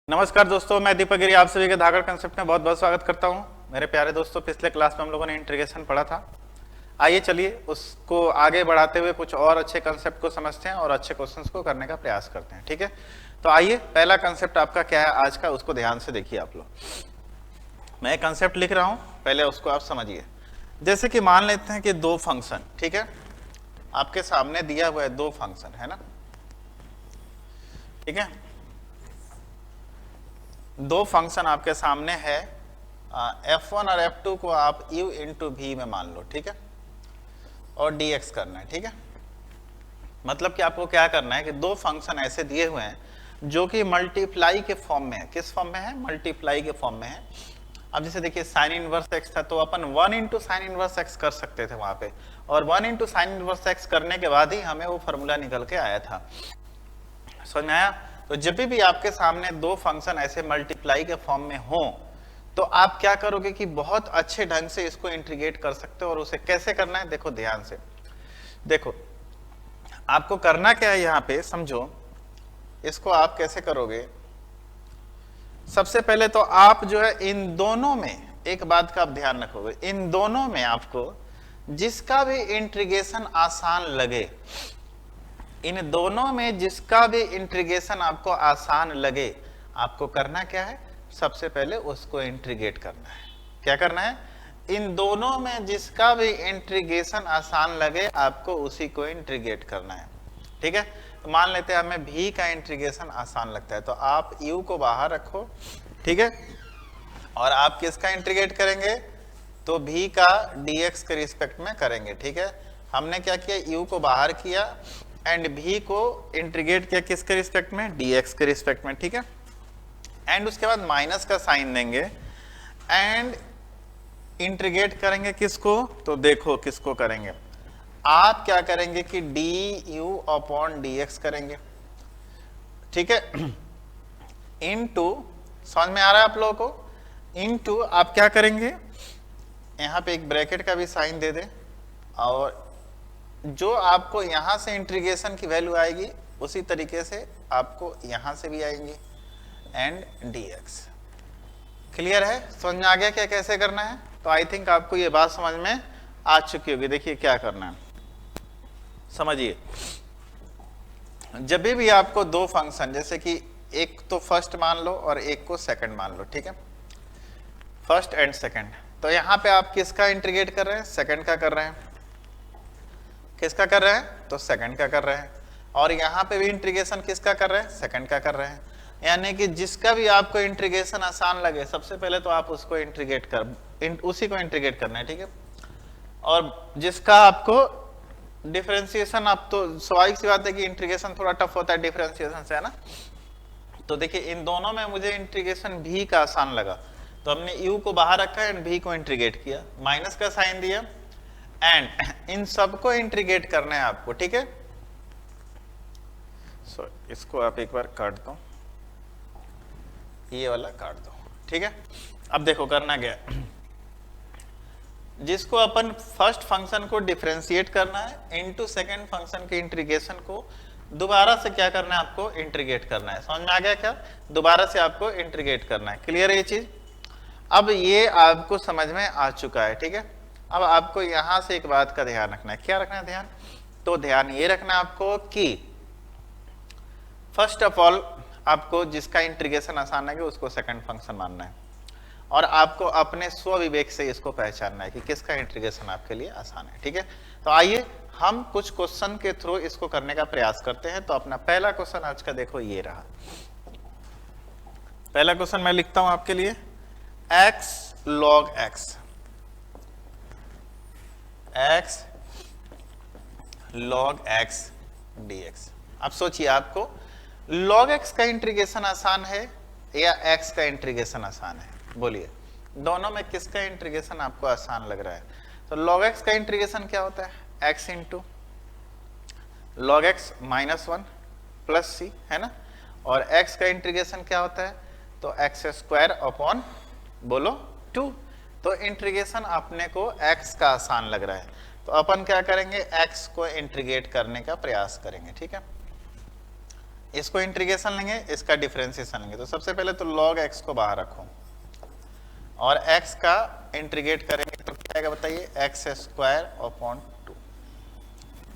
नमस्कार दोस्तों, मैं दीपक गिरी आप सभी के धाकड़ कंसेप्ट में बहुत बहुत स्वागत करता हूं। मेरे प्यारे दोस्तों, पिछले क्लास में हम लोगों ने इंटीग्रेशन पढ़ा था। आइए चलिए उसको आगे बढ़ाते हुए कुछ और अच्छे कंसेप्ट को समझते हैं और अच्छे क्वेश्चंस को करने का प्रयास करते हैं। ठीक है, तो आइए पहला कंसेप्ट आपका क्या है आज का, उसको ध्यान से देखिए आप लोग। मैं एक कंसेप्ट लिख रहा हूं, पहले उसको आप समझिए। जैसे कि मान लेते हैं कि दो फंक्शन, ठीक है, आपके सामने दिया हुआ है दो फंक्शन, है ना, ठीक है, दो फंक्शन आपके सामने है। f1 और f2 को आप u इंटू v में मान लो, ठीक है, और dx करना है। ठीक है, मतलब कि आपको क्या करना है कि दो फंक्शन ऐसे दिए हुए हैं जो कि मल्टीप्लाई के फॉर्म में है। किस फॉर्म में है? मल्टीप्लाई के फॉर्म में है। अब जैसे देखिए साइन इनवर्स x था तो अपन 1 इंटू साइन इनवर्स x कर सकते थे वहां पे, और 1 इंटू साइन इनवर्स x करने के बाद ही हमें वो फॉर्मूला निकल के आया था। समझ में आया? तो जब भी आपके सामने दो फंक्शन ऐसे मल्टीप्लाई के फॉर्म में हो तो आप क्या करोगे कि बहुत अच्छे ढंग से इसको इंटीग्रेट कर सकते हो। और उसे कैसे करना है देखो ध्यान से, देखो आपको करना क्या है यहाँ पे, समझो इसको आप कैसे करोगे। सबसे पहले तो आप जो है इन दोनों में एक बात का आप ध्यान रखोगे, इन दोनों में आपको जिसका भी इंटीग्रेशन आसान लगे, इन दोनों में जिसका भी इंटीग्रेशन आपको आसान लगे, आपको करना क्या है, सबसे पहले उसको इंटीग्रेट करना है। क्या करना है? इन दोनों में जिसका भी इंटीग्रेशन आसान लगे आपको उसी को इंटीग्रेट करना है। ठीक है, तो मान लेते हैं हमें v का इंटीग्रेशन आसान लगता है तो आप u को बाहर रखो, ठीक है, और आप किसका इंटीग्रेट करेंगे तो v का dx के रिस्पेक्ट में करेंगे। ठीक है, हमने क्या किया, u को बाहर किया एंड v को इंटीग्रेट किया किसके रिस्पेक्ट में, dx के रिस्पेक्ट में। ठीक है, एंड उसके बाद माइनस का साइन देंगे एंड इंटीग्रेट करेंगे किसको, तो देखो किसको करेंगे, आप क्या करेंगे कि du अपॉन dx करेंगे। ठीक है, इनटू, समझ में आ रहा है आप लोगों को, इनटू आप क्या करेंगे, यहां पे एक ब्रैकेट का भी साइन दे दे, और जो आपको यहां से इंटीग्रेशन की वैल्यू आएगी उसी तरीके से आपको यहां से भी आएंगी एंड dx। क्लियर है? समझ में आ गया क्या कैसे करना है? तो आई थिंक आपको ये बात समझ में आ चुकी होगी। देखिए क्या करना है, समझिए। जब भी आपको दो फंक्शन, जैसे कि एक तो फर्स्ट मान लो और एक को सेकंड मान लो, ठीक है, फर्स्ट एंड सेकंड, तो यहां पे आप किसका इंटीग्रेट कर रहे हैं, सेकंड का कर रहे हैं। किसका कर रहे हैं? तो सेकंड का कर रहे हैं। और यहाँ पे भी इंटीग्रेशन किसका कर रहे हैं, सेकंड का कर रहे हैं। यानी कि जिसका भी आपको इंटीग्रेशन आसान लगे सबसे पहले तो आप उसको इंटीग्रेट उसी को इंटीग्रेट करना है। ठीक है, और जिसका आपको डिफरेंशिएशन, आप तो स्वाभाविक सी बात है कि इंटीग्रेशन थोड़ा टफ होता है डिफरेंशिएशन से, है ना। तो देखिए इन दोनों में मुझे इंटीग्रेशन भी का आसान लगा तो हमने u को बाहर रखा एंड v को इंटीग्रेट किया, माइनस का साइन दिया एंड इन सबको इंटीग्रेट करना है आपको। ठीक है, सो इसको आप एक बार काट दो, ये वाला काट दो। ठीक है, अब देखो करना क्या है, जिसको अपन फर्स्ट फंक्शन को डिफरेंशिएट करना है इनटू सेकंड फंक्शन के इंटीग्रेशन को दोबारा से क्या करना है, आपको इंटीग्रेट करना है। समझ में आ गया क्या? दोबारा से आपको इंटीग्रेट करना है। क्लियर है ये चीज? अब ये आपको समझ में आ चुका है। ठीक है, अब आपको यहां से एक बात का ध्यान रखना है। क्या रखना है ध्यान? तो ध्यान ये रखना है आपको कि फर्स्ट ऑफ ऑल आपको जिसका इंटीग्रेशन आसान लगे उसको सेकंड फंक्शन मानना है, और आपको अपने स्व विवेक से इसको पहचानना है कि किसका इंटीग्रेशन आपके लिए आसान है। ठीक है, तो आइए हम कुछ क्वेश्चन के थ्रू इसको करने का प्रयास करते हैं। तो अपना पहला क्वेश्चन आज का देखो ये रहा। पहला क्वेश्चन मैं लिखता हूं आपके लिए, x log x, x log x dx। अब सोचिए आपको log x का इंटीग्रेशन आसान है या x का इंटीग्रेशन आसान है, बोलिए दोनों में किसका इंटीग्रेशन आपको आसान लग रहा है? तो log x का इंटीग्रेशन क्या होता है, x into log x minus 1 plus c, है ना, और x का इंटीग्रेशन क्या होता है, तो x स्क्वायर अपॉन बोलो 2। तो इंटीग्रेशन अपने को x का आसान लग रहा है तो अपन क्या करेंगे, x को इंटीग्रेट करने का प्रयास करेंगे। ठीक है, इसको इंटीग्रेशन लेंगे, इसका डिफरेंशिएशन लेंगे। तो सबसे पहले तो log x को बाहर रखो और x का इंटीग्रेट करेंगे तो क्या आएगा बताइए, x स्क्वायर अपॉन 2।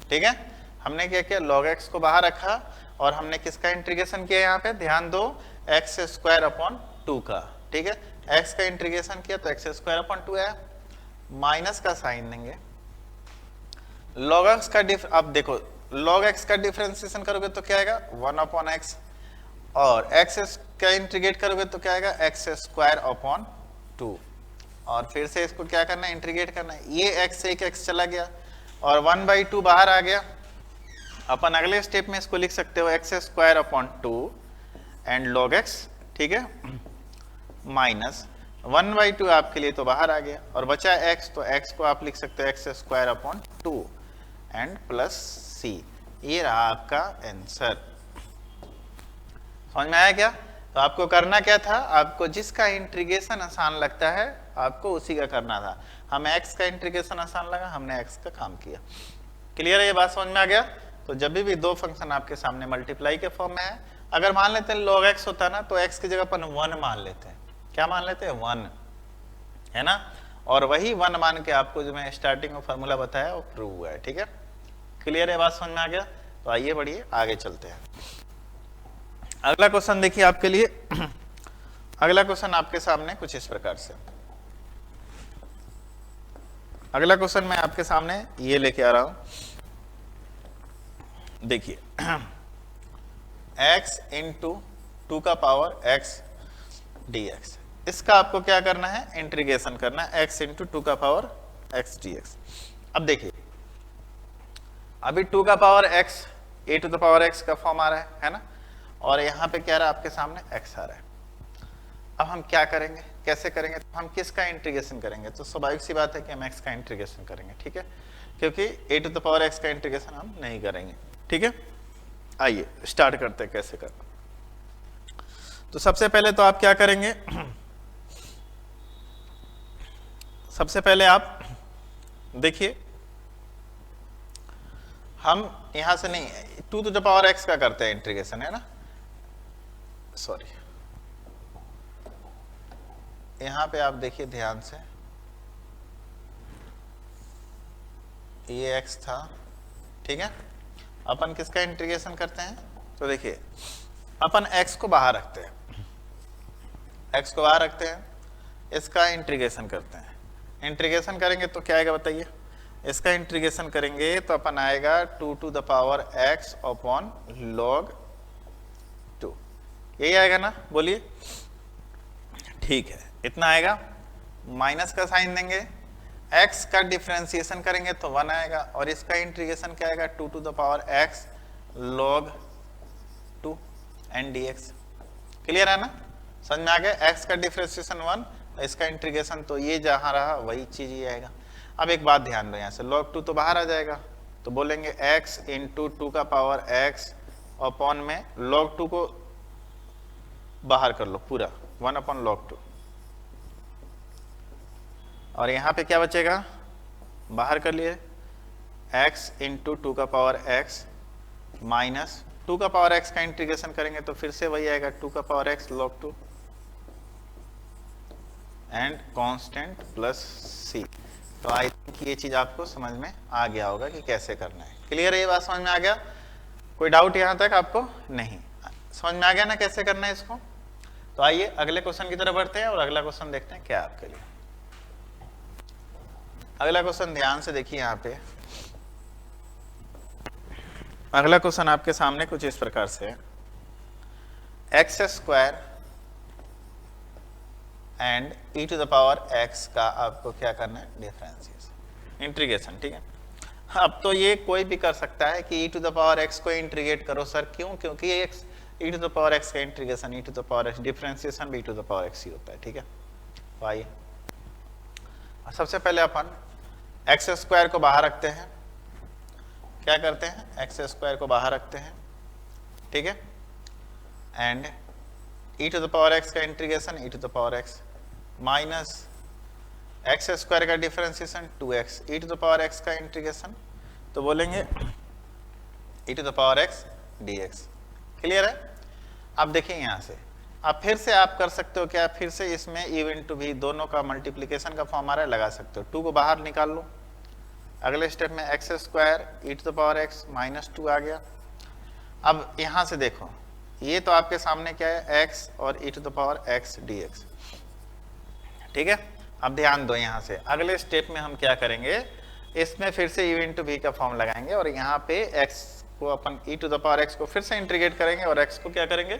ठीक है, हमने क्या किया, log x को बाहर रखा और हमने किसका इंटीग्रेशन किया, यहाँ पे ध्यान दो, x स्क्वायर अपॉन 2 का। ठीक है, x का इंटीग्रेशन किया तो x स्क्वायर अपॉन 2 आया, माइनस का साइन देंगे, log x का अब देखो log x का डिफरेंशिएशन करोगे तो क्या आएगा 1 अपॉन x, और x का इंटीग्रेट करोगे तो क्या आएगा x स्क्वायर अपॉन 2, और फिर से इसको क्या करना है, इंटीग्रेट करना है। ये x से एक x चला गया और 1/2 बाहर आ गया। अपन अगले स्टेप में इसको लिख सकते हो x square upon 2 and log x, ठीक है, माइनस 1/2 आपके लिए तो बाहर आ गया और बचा x, तो x को आप लिख सकते हो x square upon 2 and plus c। ये रहा आपका आंसर। समझ में आया क्या? तो आपको करना क्या था, आपको जिसका इंटीग्रेशन आसान लगता है आपको उसी का करना था। हमें x का इंटीग्रेशन आसान लगा, हमने x का काम किया। क्लियर है, ये बात समझ में आ गया? तो जब भी दो फंक्शन आपके सामने मल्टीप्लाई के फॉर्म में है, अगर मान लेते हैं log x होता ना तो x की जगह अपन 1 मान लेते हैं। क्या मान लेते हैं, 1, है ना, और वही 1 मान के आपको जो मैं स्टार्टिंग में फॉर्मूला बताया वो प्रूव हुआ है। ठीक है, क्लियर है, बात समझ में आ गया? तो आइए बढ़िए आगे चलते हैं। अगला क्वेश्चन देखिए आपके लिए। अगला क्वेश्चन आपके सामने कुछ इस प्रकार से, अगला क्वेश्चन मैं आपके सामने ये लेके आ रहा हूं, देखिए x इंटू 2 का पावर x dx, इसका आपको क्या करना है, इंटीग्रेशन करना है, x इंटू 2 का पावर x dx। अब देखिए अभी 2 का power x a to the power x का फॉर्म आ रहा है ना, और यहाँ पे क्या रहा है आपके सामने x आ रहा है। अब हम क्या करेंगे, कैसे करेंगे, तो हम किसका इंटीग्रेशन करेंगे, तो स्वाभाविक सी बात है कि हम x का इंटीग्रेशन करेंगे। ठीक है, क्योंकि a to the power x का इंटीग्रेशन हम नहीं करेंगे। ठीक है, आइए स्टार्ट करते हैं कैसे करना। तो सबसे पहले तो आप क्या करेंगे, सबसे पहले आप देखिए, हम यहां से नहीं 2 टू द पावर x का करते हैं इंटीग्रेशन, है ना, सॉरी, यहां पे आप देखिए ध्यान से, ये x था। ठीक है, अपन किसका इंटीग्रेशन करते हैं, तो देखिए अपन x को बाहर रखते हैं, x को बाहर रखते हैं, इसका इंटीग्रेशन करते हैं। इंटीग्रेशन करेंगे तो क्या आएगा बताइए, इसका इंटीग्रेशन करेंगे तो अपन आएगा 2 to the power x upon log 2, यही आएगा ना, बोलिए। ठीक है, इतना आएगा, माइनस का साइन देंगे, x का डिफरेंशिएशन करेंगे तो 1 आएगा, और इसका इंटीग्रेशन क्या आएगा 2 to the power x log 2 and dx। Clear है ना, समझ में आ गया? x का डिफरेंशिएशन 1, इसका इंटीग्रेशन तो ये जहां रहा वही चीज ये आएगा। अब एक बात ध्यान दो, यहाँ से log 2 तो बाहर आ जाएगा, तो बोलेंगे x इंटू 2 का पावर x अपॉन में log 2 को बाहर कर लो पूरा, 1 अपॉन log 2, और यहाँ पे क्या बचेगा, बाहर कर लिए x इंटू 2 का पावर x माइनस 2 का पावर x का इंटीग्रेशन करेंगे तो फिर से वही आएगा 2 का power x log 2 and constant plus c। तो आई थिंक ये चीज आपको समझ में आ गया होगा कि कैसे करना है। क्लियर है, ये बात समझ में आ गया? कोई डाउट यहाँ तक आपको नहीं? समझ में आ गया ना कैसे करना है इसको? तो आइए अगले क्वेश्चन की तरफ बढ़ते हैं और अगला क्वेश्चन देखते हैं क्या है आपके लिए। अगला क्वेश्चन ध्यान से देखिए, यहाँ पे अगला क्वेश्चन आपके सामने कुछ इस प्रकार से है, x square and e to the power x का आपको क्या करना है, डिफरेंशिएशन, इंटीग्रेशन। ठीक है, अब तो ये कोई भी कर सकता है कि e to the power x को इंटीग्रेट करो सर, क्यों? क्योंकि x e to the power x का integration e to the power x differentiation भी e to the power x ही होता है। ठीक है, तो आइए सबसे पहले अपन एक्स स्क्वायर को बाहर रखते हैं। क्या करते हैं, एक्स स्क्वायर को बाहर रखते हैं। ठीक है, and e to the power x का integration e to the power x minus x square का differentiation 2x e to the power x का इंटीग्रेशन, तो बोलेंगे e to the power x dx। Clear है? अब देखिए यहाँ से अब फिर से आप कर सकते हो क्या, फिर से इसमें u इंटू भी दोनों का मल्टीप्लीकेशन का फॉर्म आ रहा है, लगा सकते हो। 2 को बाहर निकाल लो, अगले स्टेप में x square e to the power x minus 2 आ गया। अब यहाँ से देखो ये तो आपके सामने क्या है, x और e to the power x d x, ठीक है। अब ध्यान दो यहाँ से अगले स्टेप में हम क्या करेंगे, इसमें फिर से u इंटू भी का फॉर्म लगाएंगे और यहाँ पे x को अपन e to the power x को फिर से इंटीग्रेट करेंगे और x को क्या करेंगे,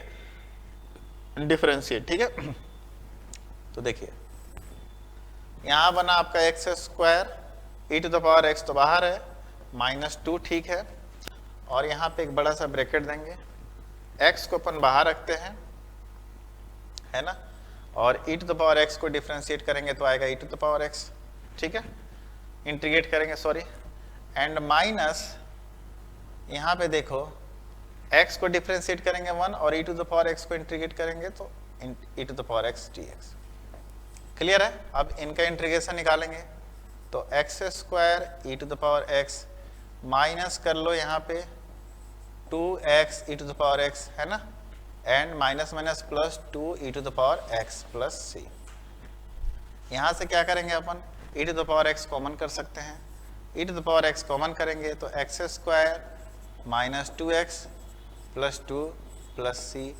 डिफरेंशिएट, ठीक है। तो देखिए यहाँ बना आपका x square e to the power x तो बाहर है माइनस 2, ठीक है। और यहाँ पे एक बड़ा सा ब्रैकेट देंगे, x को अपन बाहर रखते हैं, है ना, और e to the power x को डिफरेंशिएट करेंगे तो आएगा ई टू द पावर एक्स, ठीक है, इंटीग्रेट करेंगे सॉरी, एंड माइनस यहाँ पे देखो x को डिफरेंशिएट करेंगे 1 और e to the power x को इंटीग्रेट करेंगे तो e to the power x d x. Clear है? अब इनका इंटीग्रेशन निकालेंगे तो x square e to the power x minus कर लो यहाँ पे 2x e to the power x, है ना, and minus minus plus 2 e to the power x plus c. यहाँ से क्या करेंगे अपन, e to the power x common कर सकते हैं, e to the power x common करेंगे तो x square minus 2x plus 2 plus c,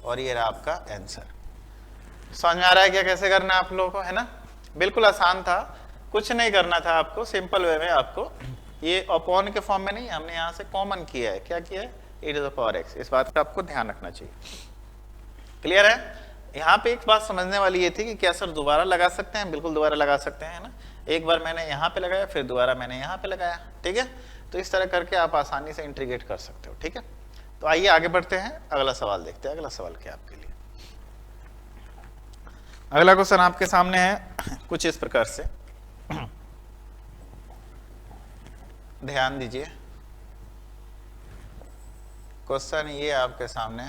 और ये रहा आपका आंसर। समझ में आ रहा है क्या कैसे करना है आप लोगों को, है ना? बिल्कुल आसान था, कुछ नहीं करना था आपको, सिंपल वे में आपको ये अपॉन के फॉर्म में नहीं, हमने यहाँ से कॉमन किया है, क्या किया है, ई टू द पावर एक्स। इस बात का आपको ध्यान रखना चाहिए। क्लियर है? यहाँ पे एक बात समझने वाली ये थी कि क्या सर दोबारा लगा सकते हैं, बिल्कुल दोबारा लगा सकते हैं, है ना। एक बार मैंने यहाँ पे लगाया फिर दोबारा मैंने यहाँ पे लगाया, ठीक है। तो इस तरह करके आप आसानी से इंटीग्रेट कर सकते हो, ठीक है। तो आइए आगे बढ़ते हैं, अगला सवाल देखते हैं। अगला सवाल क्या आपके लिए, अगला क्वेश्चन आपके सामने है कुछ इस प्रकार से, ध्यान दीजिए। क्वेश्चन ये आपके सामने,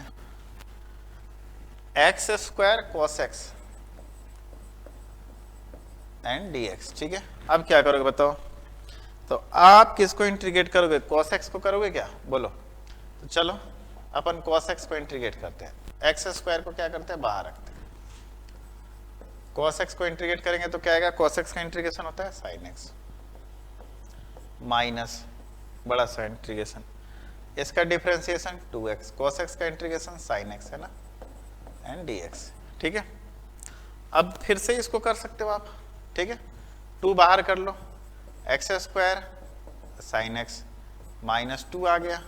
x square cos x and d x, ठीक है। अब क्या करोगे बताओ, तो आप किसको इंटीग्रेट करोगे, कॉस एक्स को करोगे क्या, बोलो। तो चलो अपन कॉस एक्स को इंटीग्रेट करते हैं, एक्स स्क्वायर को क्या करते हैं, बाहर रखते हैं। कॉस एक्स को इंटीग्रेट करेंगे तो क्या आएगा, कॉस एक्स का इंटीग्रेशन होता है साइन एक्स माइनस बड़ा सा इंटीग्रेशन, इसका डिफरेंशिएशन 2x, cos x का इंटीग्रेशन sin x, है ना, एंड dx, ठीक है। अब फिर से इसको कर सकते हो आप, ठीक है। 2 बाहर कर लो, x square sin x minus 2 आ गया,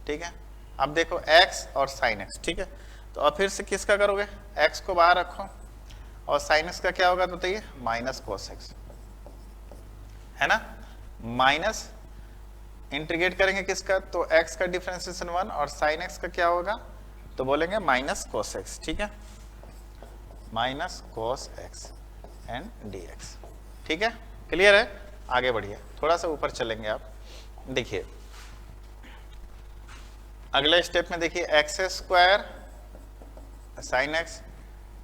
ठीक है। अब देखो x और sin x, ठीक है। तो अब फिर से किसका करोगे, x को बाहर रखो और sin x का क्या होगा तो बताइए, माइनस cos x, है ना, माइनस इंटीग्रेट करेंगे किसका, तो x का डिफरेंशिएशन 1 और sin x का क्या होगा तो बोलेंगे माइनस cos x, ठीक है, minus cos x and dx, ठीक है। क्लियर है? आगे बढ़िए, थोड़ा सा ऊपर चलेंगे आप, देखिए अगले स्टेप में देखिए, x square sin x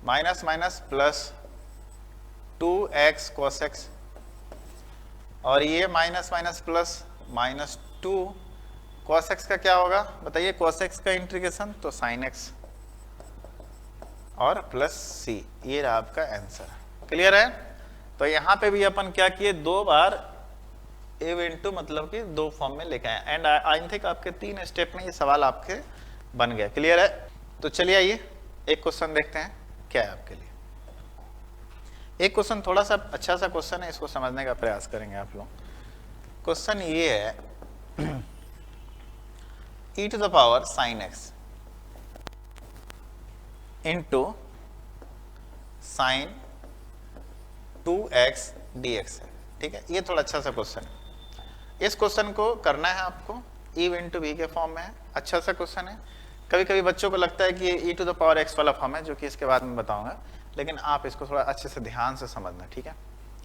minus minus plus 2x cos x, और ये minus minus plus minus 2 cos x का क्या होगा बताइए, cos x का इंटीग्रेशन तो sin x और प्लस c, ये रहा आपका आंसर। क्लियर है? तो यहाँ पे भी अपन क्या किए, 2 बार a इंटू मतलब कि 2 फॉर्म में लेके आए, एंड आई थिंक आपके 3 स्टेप में ये सवाल आपके बन गया। क्लियर है? तो चलिए आइए एक क्वेश्चन देखते हैं क्या है आपके लिए। एक क्वेश्चन थोड़ा सा अच्छा सा क्वेश्चन है, इसको समझने का प्रयास करेंगे आप लोग। क्वेश्चन ये है, e to the power sin x into sine 2x dx है, ठीक है। ये थोड़ा अच्छा सा क्वेश्चन है, इस क्वेश्चन को करना है आपको, e इंटू v के फॉर्म में है, अच्छा सा क्वेश्चन है। कभी कभी बच्चों को लगता है कि ये e to the power x वाला फॉर्म है, जो कि इसके बाद में बताऊंगा, लेकिन आप इसको थोड़ा अच्छे से ध्यान से समझना, ठीक है।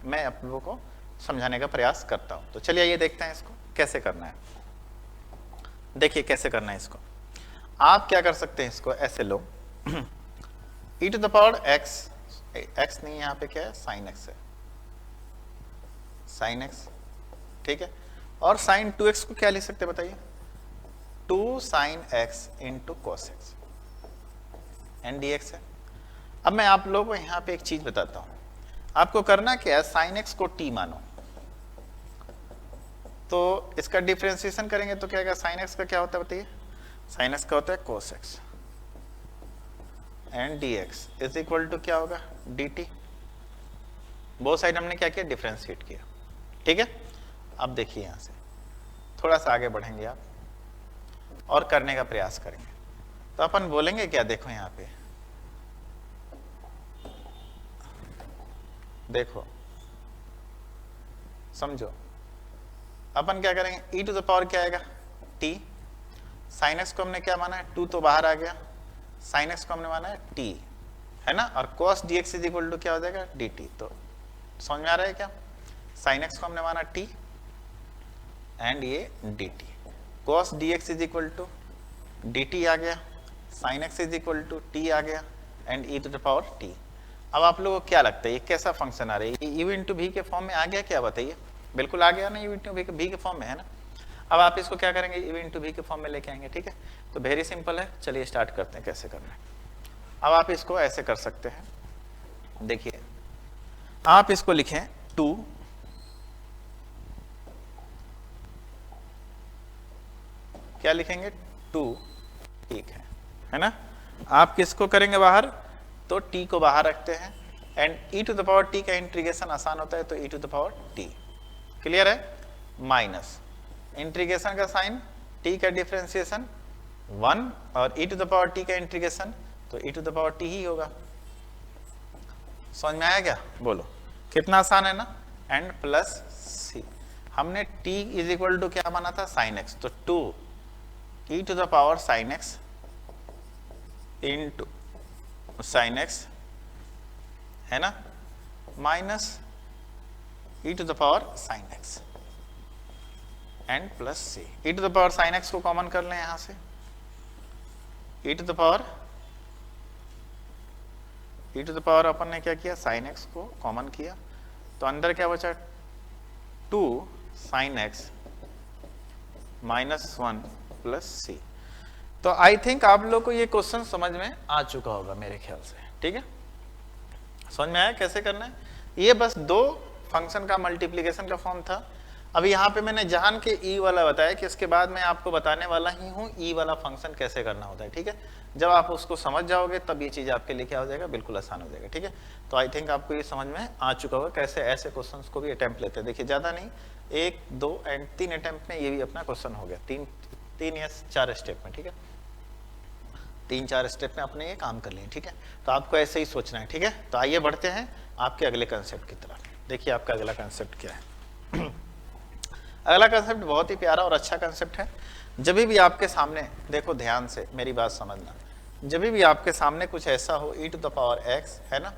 मैं आप लोगों को समझाने का प्रयास करता हूं। तो चलिए ये देखते हैं इसको कैसे करना है। देखिए कैसे करना है इसको, आप क्या कर सकते हैं, इसको ऐसे लो, e to the power x नहीं, यहाँ पे क्या है, sin x है, sin x, ठीक है। और sin 2x को क्या लिख सकते हैं बताइए, 2 sin x into cos x and dx है। अब मैं आप लोगों को यहाँ पे एक चीज बताता हूँ, आपको करना क्या है, sin x को t मानो, तो इसका डिफरेंशिएशन करेंगे तो क्या आएगा, sin x का क्या होता है बताइए, sin x का होता है cos x and dx is equal to क्या होगा, dt। बोथ साइड हमने क्या किया, डिफरेंशिएट किया, ठीक है। अब देखिए यहां से थोड़ा सा आगे बढ़ेंगे आप और करने का प्रयास करेंगे, तो अपन बोलेंगे क्या, देखो यहां पे देखो, समझो, अपन क्या करेंगे, e टू द पावर क्या आएगा, t, sin x को हमने क्या माना है, 2 तो बाहर आ गया, sin x को हमने माना है t, है ना, और cos dx is equal to क्या हो जाएगा, dt। तो समझ में आ रहा है क्या, sin x को हमने माना t एंड ये dt, cos dx is equal to dt आ गया, sin x is equal to t आ गया and e to the power t। अब आप लोगों को क्या लगता है ये कैसा फंक्शन आ रहा है, ये u इंटू v के फॉर्म में आ गया क्या, बताइए, बिल्कुल आ गया ना, u इंटू v के फॉर्म में है ना। अब आप इसको क्या करेंगे, u इंटू v के फॉर्म में लेके आएंगे, ठीक है। तो वेरी सिंपल है, चलिए स्टार्ट करते हैं कैसे करना है। अब आप इसको ऐसे कर सकते हैं, देखिए आप इसको लिखें 2 क्या लिखेंगे, 2, ठीक है ना। आप किसको करेंगे बाहर, तो t को बाहर रखते हैं and e to the power t का इंटीग्रेशन आसान होता है, तो e to the power t, clear है, माइनस इंटीग्रेशन का साइन, t का डिफरेंशिएशन 1 और e to the power t का इंटीग्रेशन, तो e to the power t ही होगा। समझ में आया क्या, बोलो कितना आसान है ना, एंड प्लस c, हमने t इज इक्वल टू क्या माना था, sin x, तो 2 e to the power sin x into sin x, है ना, minus e to the power sin x and plus c, e to the power sin x को common कर लें यहां से, e टू द पावर अपन ने क्या किया, sin x को कॉमन किया, तो अंदर क्या बचा, 2 sin x minus 1 plus c। तो आई थिंक आप लोग को ये क्वेश्चन समझ में आ चुका होगा मेरे ख्याल से, ठीक है, समझ में आया कैसे करना है। ये बस 2 फंक्शन का मल्टीप्लिकेशन का फॉर्म था। अभी यहाँ पे मैंने जान के ई वाला बताया कि इसके बाद मैं आपको बताने वाला ही हूँ ई वाला फंक्शन कैसे करना होता है, ठीक है। जब आप उसको समझ जाओगे तब ये चीज़ आपके लिए क्या हो जाएगा, बिल्कुल आसान हो जाएगा, ठीक है। तो आई थिंक आपको ये समझ में आ चुका होगा कैसे ऐसे क्वेश्चन को भी अटेम्प्ट लेते हैं। देखिए ज़्यादा नहीं, 1, 2 एंड 3 अटेम्प्ट में ये भी अपना क्वेश्चन हो गया, 3 या 4 स्टेप में, ठीक है, 3-4 स्टेप में अपने ये काम कर लिए, ठीक है। तो आपको ऐसे ही सोचना है, ठीक है। तो आइए बढ़ते हैं आपके अगले कंसेप्ट की तरफ। देखिए आपका अगला कंसेप्ट क्या है। अगला कंसेप्ट बहुत ही प्यारा और अच्छा कंसेप्ट है। जब भी आपके सामने, देखो ध्यान से मेरी बात समझना, जब भी आपके सामने कुछ ऐसा हो e to the power x, है ना,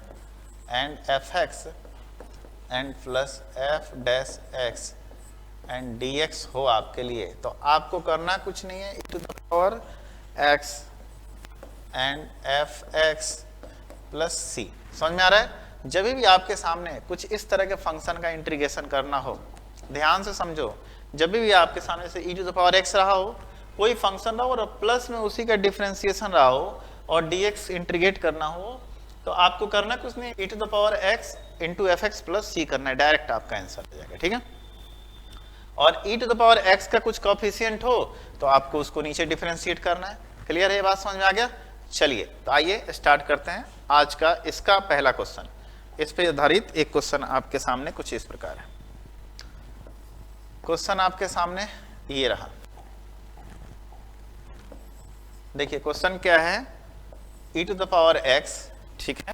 and fx and plus f dash x and dx हो आपके लिए, तो आपको करना कुछ नहीं है, e to the power x and fx plus c। समझ में आ रहा है। जब भी आपके सामने कुछ इस तरह के फंक्शन का इंटीग्रेशन करना हो, ध्यान से समझो, जब भी आपके सामने से e to the power x रहा हो, कोई फंक्शन रहा हो और प्लस में उसी का डिफरेंशिएशन रहा हो और dx इंटीग्रेट करना हो, तो आपको करना कुछ नहीं, e to the power x into fx plus c करना है, डायरेक्ट आपका आंसर हो जाएगा, ठीक है। और e to the power x का कुछ कोएफिशिएंट हो तो आपको उसको नीचे डिफरेंशिएट करना है। क्लियर है, ये बात समझ में आ गया। चलिए तो आइए स्टार्ट करते हैं आज का इसका पहला क्वेश्चन। इस पे आधारित एक क्वेश्चन आपके सामने कुछ इस प्रकार है। क्वेश्चन आपके सामने ये रहा, देखिए क्वेश्चन क्या है, e to the power x, ठीक है,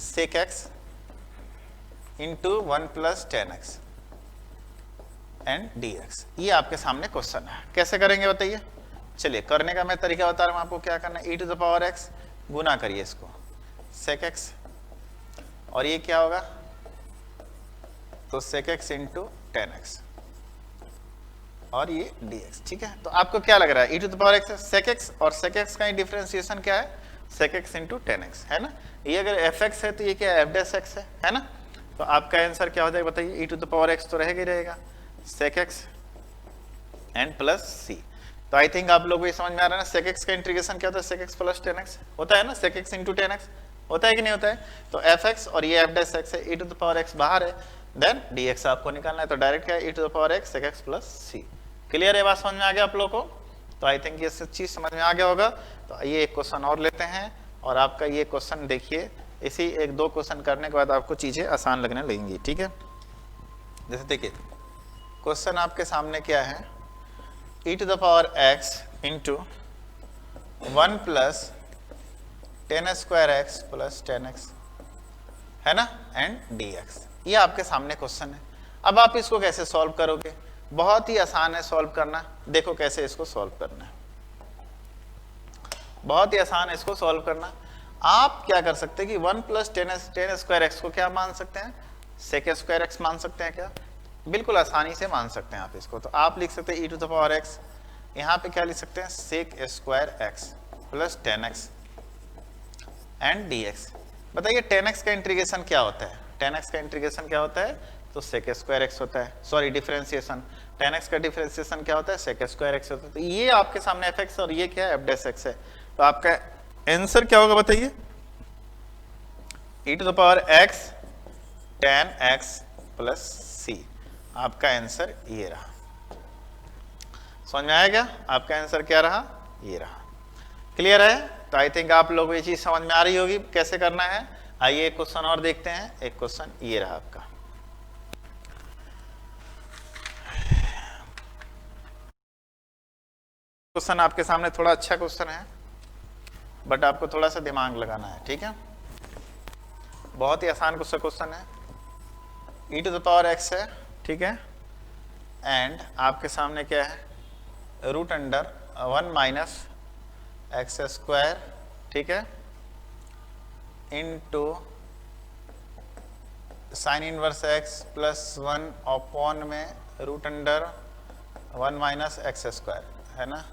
sec x into 1 plus 10x and dx, ये आपके सामने क्वेश्चन है। कैसे करेंगे बताइए। चलिए करने का मैं तरीका बता रहा हूं आपको, क्या करना है, e to the power x गुना करिए इसको sec x, और ये क्या होगा, तो sec x इंटू 10x और ये dx, ठीक है। तो आपको क्या लग रहा है, e to the power x sec x, और sec x का डिफरेंशिएशन क्या है, sec x इंटू 10x, है ना। ये अगर fx है तो ये क्या है, f डैश x है ना। तो आपका आंसर क्या हो जाएगा बताइए, e to the power x तो रहेगा ही रहेगा, sec x and plus c। तो आई थिंक आप लोगों को ये समझ में आ रहा है ना, sec x का इंटीग्रेशन क्या होता है, sec x plus tan x होता है ना, sec x into tan x होता है कि नहीं होता है। तो एफ एक्स और ये एफ डैश एक्स है, e to the power x बाहर है, देन dx आपको निकालना है, तो डायरेक्ट क्या है, e to the power x sec x plus c। Clear है, बात समझ में आ गया आप लोगों को। तो आई थिंक ये चीज समझ में आ गया होगा। तो ये एक क्वेश्चन और लेते हैं, और आपका ये क्वेश्चन देखिए, इसी एक दो क्वेश्चन करने के बाद आपको चीजें आसान लगने लगेंगी, ठीक है। जैसे देखिए क्वेश्चन आपके सामने क्या है, e to the power x into 1 plus tan square x plus tan x है ना, एंड dx। ये आपके सामने क्वेश्चन है। अब आप इसको कैसे सॉल्व करोगे, बहुत ही आसान है सॉल्व करना। देखो कैसे इसको सॉल्व करना है, बहुत ही आसान है इसको सॉल्व करना। आप क्या कर सकते हैं कि 1 प्लस tan स्क्वायर एक्स को क्या मान सकते हैं, sec स्क्वायर एक्स मान सकते हैं क्या, बिल्कुल आसानी से मान सकते हैं आप इसको। तो आप लिख सकते हैं e to the power x, यहाँ पे क्या लिख सकते हैं, sec square x plus tan x and dx। बताइए tan x का इंटीग्रेशन क्या होता है, tan x का इंटीग्रेशन क्या होता है, तो sec स्क्वायर एक्स होता है, सॉरी डिफरेंशिएशन, tan x का डिफरेंशिएशन क्या होता है, sec स्क्वायर एक्स होता है। तो ये आपके सामने एफ एक्स और ये क्या है, एफ डैश एक्स है। तो आपका आंसर क्या होगा बताइए, e to the power x tan x plus c। आपका आंसर ये रहा, समझ में आया क्या, आपका आंसर क्या रहा, ये रहा। क्लियर है। तो आई थिंक आप लोगों को ये चीज समझ में आ रही होगी कैसे करना है। आइए एक क्वेश्चन और देखते हैं, एक क्वेश्चन ये रहा आपका। क्वेश्चन आपके सामने थोड़ा अच्छा क्वेश्चन है, बट आपको थोड़ा सा दिमाग लगाना है, ठीक है। बहुत ही आसान क्वेश्चन है, e to the power x है, ठीक है, एंड आपके सामने क्या है, root under 1 minus x square, ठीक है, into sine inverse x plus 1 upon में root under 1 minus x square है ना,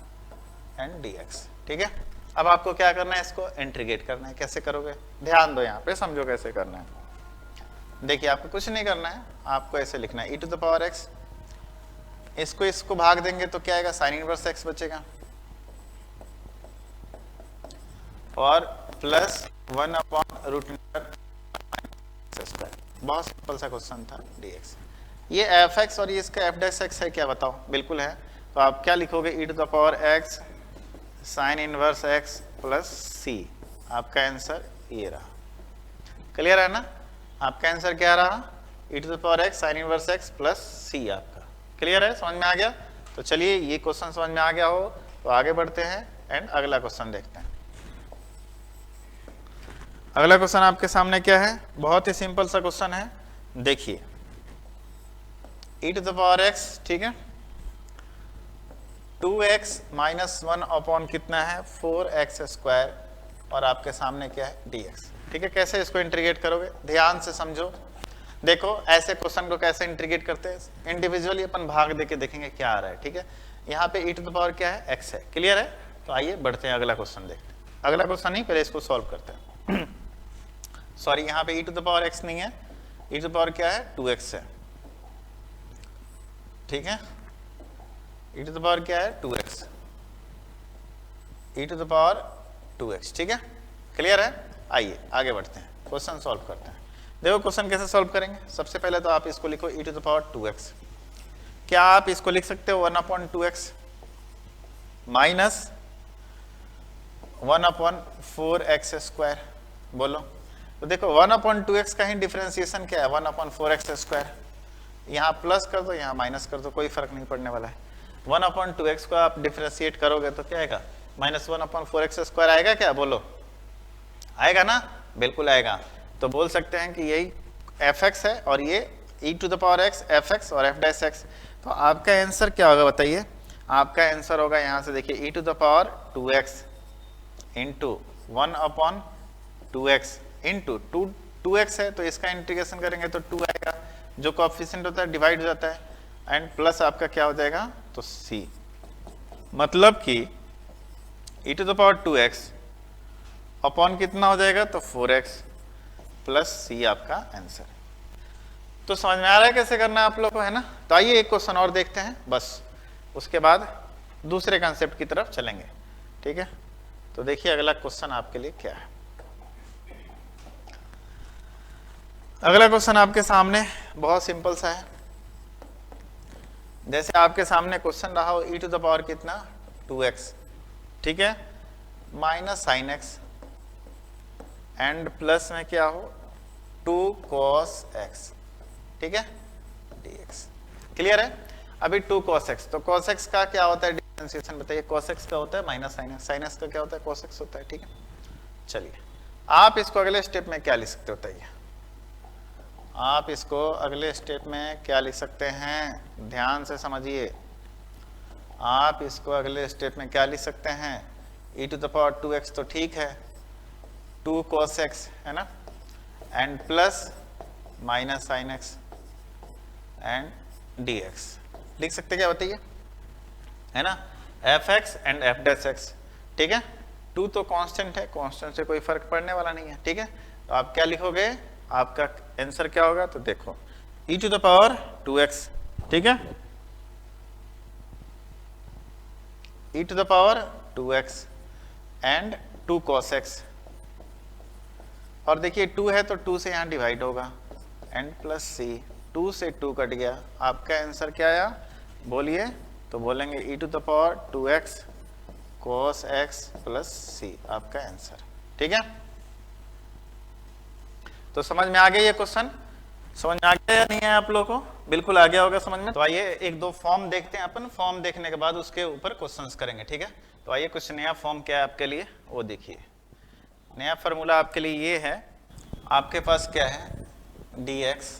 एंड dx, ठीक है। अब आपको क्या करना है, इसको इंटीग्रेट करना है। कैसे करोगे, ध्यान दो यहाँ पे, समझो कैसे करना है। देखिए आपको कुछ नहीं करना है, आपको ऐसे लिखना है e to the power x, इसको भाग देंगे तो क्या आएगा, साइन इनवर्स x बचेगा, और plus 1 upon root under x square. बहुत सिंपल सा क्वेश्चन था, dx। ये एफ एक्स और ये इसका एफ डैश एक्स है क्या, बताओ, बिल्कुल है। तो आप क्या लिखोगे, e to the power x sine inverse x plus c। आपका आंसर ये रहा। क्लियर है ना, आपका आंसर क्या रहा, e to the power x sine inverse x plus c। आपका क्लियर है, समझ में आ गया। तो चलिए ये क्वेश्चन समझ में आ गया हो तो आगे बढ़ते हैं एंड अगला क्वेश्चन देखते हैं। अगला क्वेश्चन आपके सामने क्या है, बहुत ही सिंपल सा क्वेश्चन है। देखिए e to the power x, ठीक है, 2x माइनस 1 अपॉन कितना है, 4x स्क्वायर, और आपके सामने क्या है, dx, ठीक है। कैसे इसको इंटीग्रेट करोगे, ध्यान से समझो। देखो ऐसे क्वेश्चन को कैसे इंटीग्रेट करते हैं, इंडिविजुअली अपन भाग देके देखेंगे क्या आ रहा है, ठीक है। यहाँ पे e टू द पावर क्या है, x है। क्लियर है। तो आइए बढ़ते हैं, अगला क्वेश्चन देखते हैं। अगला क्वेश्चन नहीं, पहले इसको सॉल्व करते हैं। सॉरी, यहाँ पे e to the power x नहीं है, e टू द पावर क्या है, 2x है, ठीक है। e टू द पावर क्या है, 2x, e to the power 2x, ठीक है। क्लियर है। आइए आगे बढ़ते हैं, क्वेश्चन सॉल्व करते हैं। देखो क्वेश्चन कैसे सॉल्व करेंगे। सबसे पहले तो आप इसको लिखो e to the power 2x। क्या आप इसको लिख सकते हो 1 upon 2x minus 1 upon 4x square, बोलो। तो देखो 1 अपॉन 2x का ही डिफरेंशिएशन क्या है, 1 अपॉन 4x स्क्वायर। यहाँ प्लस कर दो, यहाँ माइनस कर दो, कोई फर्क नहीं पड़ने वाला है। 1 अपॉन 2x को आप डिफरेंशिएट करोगे तो क्या आएगा, माइनस 1 अपॉन 4x स्क्वायर आएगा क्या, बोलो, आएगा ना, बिल्कुल आएगा। तो बोल सकते हैं कि यही fx है और ये e to the power x, fx और f डैश x। तो आपका आंसर क्या होगा बताइए। आपका आंसर होगा यहाँ से देखिए e to the power 2x into 1 upon 2x into 2x है, तो इसका इंटीग्रेशन करेंगे तो 2 आएगा, जो कोएफिशिएंट होता है डिवाइड हो जाता है, एंड प्लस आपका क्या हो जाएगा, तो c। मतलब कि e to the power 2x upon कितना हो जाएगा, तो 4x प्लस c आपका आंसर। तो समझ में आ रहा है कैसे करना है आप लोग को, है ना। तो आइए एक क्वेश्चन और देखते हैं, बस उसके बाद दूसरे कंसेप्ट की तरफ चलेंगे, ठीक है। तो देखिए अगला क्वेश्चन आपके लिए क्या है। अगला क्वेश्चन आपके सामने बहुत सिंपल सा है। जैसे आपके सामने क्वेश्चन रहा हो e टू द पावर कितना 2x, ठीक है, minus sine x and plus में क्या हो 2 cos x, ठीक है, dx। क्लियर है। अभी 2 cos x, तो cos x का क्या होता है डिफरेंशिएशन बताइए। cos x का होता है minus sine x, sine x का क्या होता है cos x होता है, ठीक है। चलिए आप इसको अगले स्टेप में क्या लिख सकते हो बताइए। आप इसको अगले स्टेप में क्या लिख सकते हैं, ध्यान से समझिए। आप इसको अगले स्टेप में क्या लिख सकते हैं, e to the power 2x तो ठीक है, 2 cos x है ना, and plus minus sine x and dx लिख सकते क्या बताइए, है ना, fx and f dash x, ठीक है। 2 तो कांस्टेंट है, कांस्टेंट से कोई फर्क पड़ने वाला नहीं है, ठीक है। तो आप क्या लिखोगे, आपका आंसर क्या होगा, तो देखो e to the power 2x, ठीक है, e to the power 2x and 2 cos x, और देखिए 2 है तो 2 से यहाँ डिवाइड होगा एंड प्लस c, 2 से 2 कट गया, आपका आंसर क्या आया बोलिए। तो बोलेंगे e to the power 2x cos x plus c, आपका आंसर, ठीक है। तो समझ में आ गया ये क्वेश्चन, समझ में आ गया या नहीं है आप लोगों को, बिल्कुल आ गया होगा समझ में। तो आइए एक दो फॉर्म देखते हैं अपन, फॉर्म देखने के बाद उसके ऊपर क्वेश्चंस करेंगे, ठीक है। तो आइए कुछ नया फॉर्म क्या है आपके लिए वो देखिए। नया फार्मूला आपके लिए ये है, आपके पास क्या है dx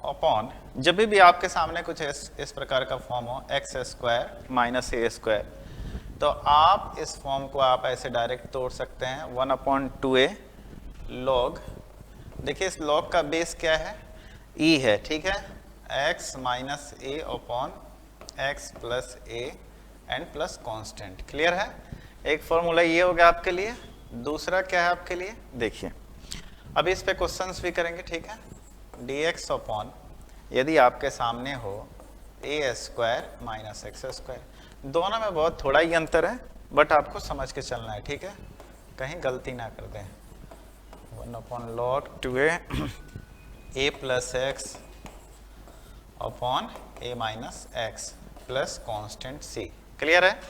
अपॉन, जब भी आपके सामने कुछ इस प्रकार का फॉर्म हो x square minus a square, तो आप इस फॉर्म को आप ऐसे डायरेक्ट तोड़ सकते हैं 1/2a log, देखिए इस log का बेस क्या है e है, ठीक है, x minus a upon x plus a and plus constant. Clear है। एक फॉर्मूला ये हो गया आपके लिए। दूसरा क्या है आपके लिए, देखिए अब इस पे क्वेश्चंस भी करेंगे, ठीक है। dx अपॉन, यदि आपके सामने हो a square minus x square, दोनों में बहुत थोड़ा ही अंतर है बट आपको समझ के चलना है, ठीक है, कहीं गलती ना कर दें। 1/log 2a a plus x upon a minus x plus constant c। Clear है।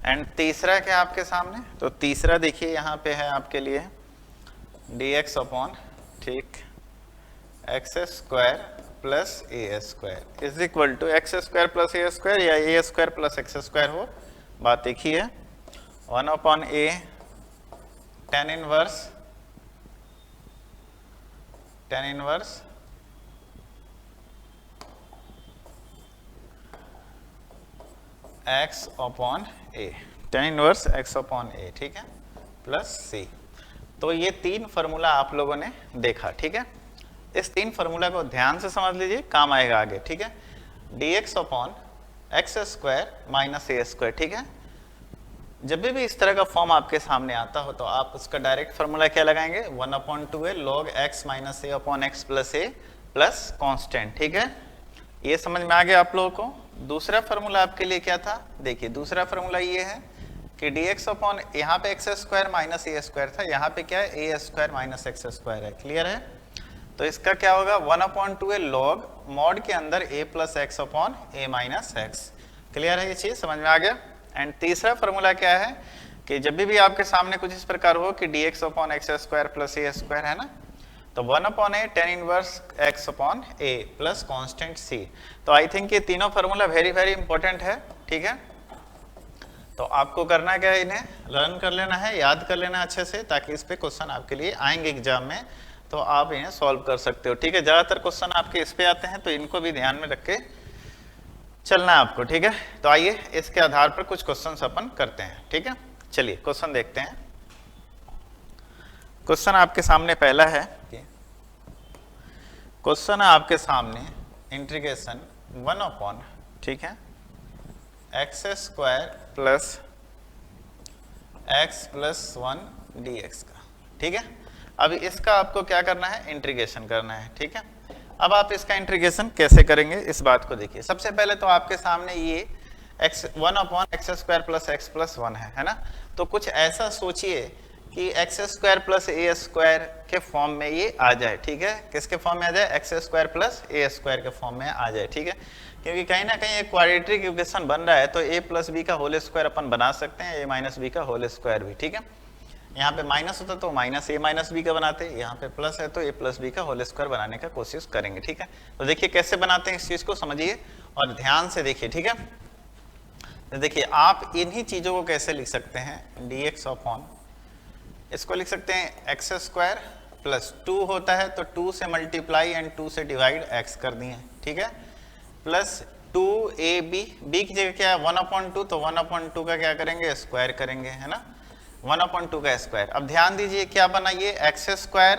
एंड तीसरा क्या आपके सामने, तो तीसरा देखिए यहाँ पे है आपके लिए dx अपॉन, ठीक, x square plus a square is equal to x square plus a square या a square plus x square हो, बात एक ही है। 1/a tan inverse x upon a, tan inverse x upon a, ठीक है, plus c। तो ये तीन फार्मूला आप लोगों ने देखा, ठीक है। इस तीन फार्मूला को ध्यान से समझ लीजिए, काम आएगा आगे, ठीक है। dx upon x square minus a square, ठीक है। जब भी इस तरह का फॉर्म आपके सामने आता हो तो आप उसका डायरेक्ट फार्मूला क्या लगाएंगे, 1/2a log x माइनस ए अपॉन एक्स प्लस ए प्लस कॉन्स्टेंट, ठीक है। ये समझ में आ गया आप लोगों को। दूसरा फार्मूला आपके लिए क्या था, देखिए दूसरा फार्मूला ये है कि dx अपॉन, यहाँ पे x square minus a square था, यहाँ पे क्या है ए स्क्वायर माइनस एक्स स्क्वायर है। क्लियर है। तो इसका क्या होगा 1/2a log मॉड के अंदर a plus x upon a minus x. Clear है, ये चीज समझ में आ गया। एंड तीसरा फार्मूला क्या है कि जब भी आपके सामने कुछ इस प्रकार हो कि dx upon x square plus a square है ना, तो 1/a tan inverse x upon a plus constant c। तो आई थिंक ये तीनों फार्मूला वेरी वेरी इंपॉर्टेंट है, ठीक है। तो आपको करना क्या है, इन्हें लर्न कर लेना है, याद कर लेना अच्छे से, ताकि इस पे क्वेश्चन आपके लिए आएंगे एग्जाम में तो आप इन्हें सॉल्व कर सकते हो, ठीक है। ज्यादातर क्वेश्चन आपके इस पे आते हैं तो इनको भी ध्यान में रख के चलना है आपको, ठीक है। तो आइए इसके आधार पर कुछ क्वेश्चंस अपन करते हैं, ठीक है। चलिए क्वेश्चन देखते हैं। क्वेश्चन आपके सामने पहला है, क्वेश्चन है आपके सामने इंटीग्रेशन 1 अपॉन, ठीक है, x square plus x plus 1 dx का, ठीक है। अब इसका आपको क्या करना है, इंटीग्रेशन करना है, ठीक है। अब आप इसका इंटीग्रेशन कैसे करेंगे इस बात को देखिए। सबसे पहले तो आपके सामने ये x 1/x² plus x plus 1 है ना। तो कुछ ऐसा सोचिए कि x² प्लस a² के फॉर्म में ये आ जाए, ठीक है। किसके फॉर्म में आ जाए? x² प्लस a² के फॉर्म में आ जाए, ठीक है। क्योंकि कहीं ना कहीं एक क्वाड्रेटिक इक्वेशन बन रहा है तो a प्लस बी का होल स्क्वायर अपन बना सकते हैं, a माइनस बी का होल स्क्वायर भी, ठीक है। यहाँ पे माइनस होता तो माइनस a माइनस बी का बनाते, यहाँ पे प्लस है तो a प्लस बी का होल स्क्वायर बनाने का कोशिश करेंगे, ठीक है। तो देखिए कैसे बनाते हैं, इस चीज को समझिए और ध्यान से देखिए, ठीक है। तो देखिए आप इन्हीं चीजों को कैसे लिख सकते हैं, dx अपॉन, इसको लिख सकते हैं x² प्लस 2 होता है तो 2 से मल्टीप्लाई एंड 2 से डिवाइड x कर दिए, ठीक है, प्लस 2ab, b की जगह क्या है 1/2, तो 1/2 का क्या करेंगे? स्क्वायर करेंगे, है ना, 1/2 का स्क्वायर। अब ध्यान दीजिए क्या बना ये, x²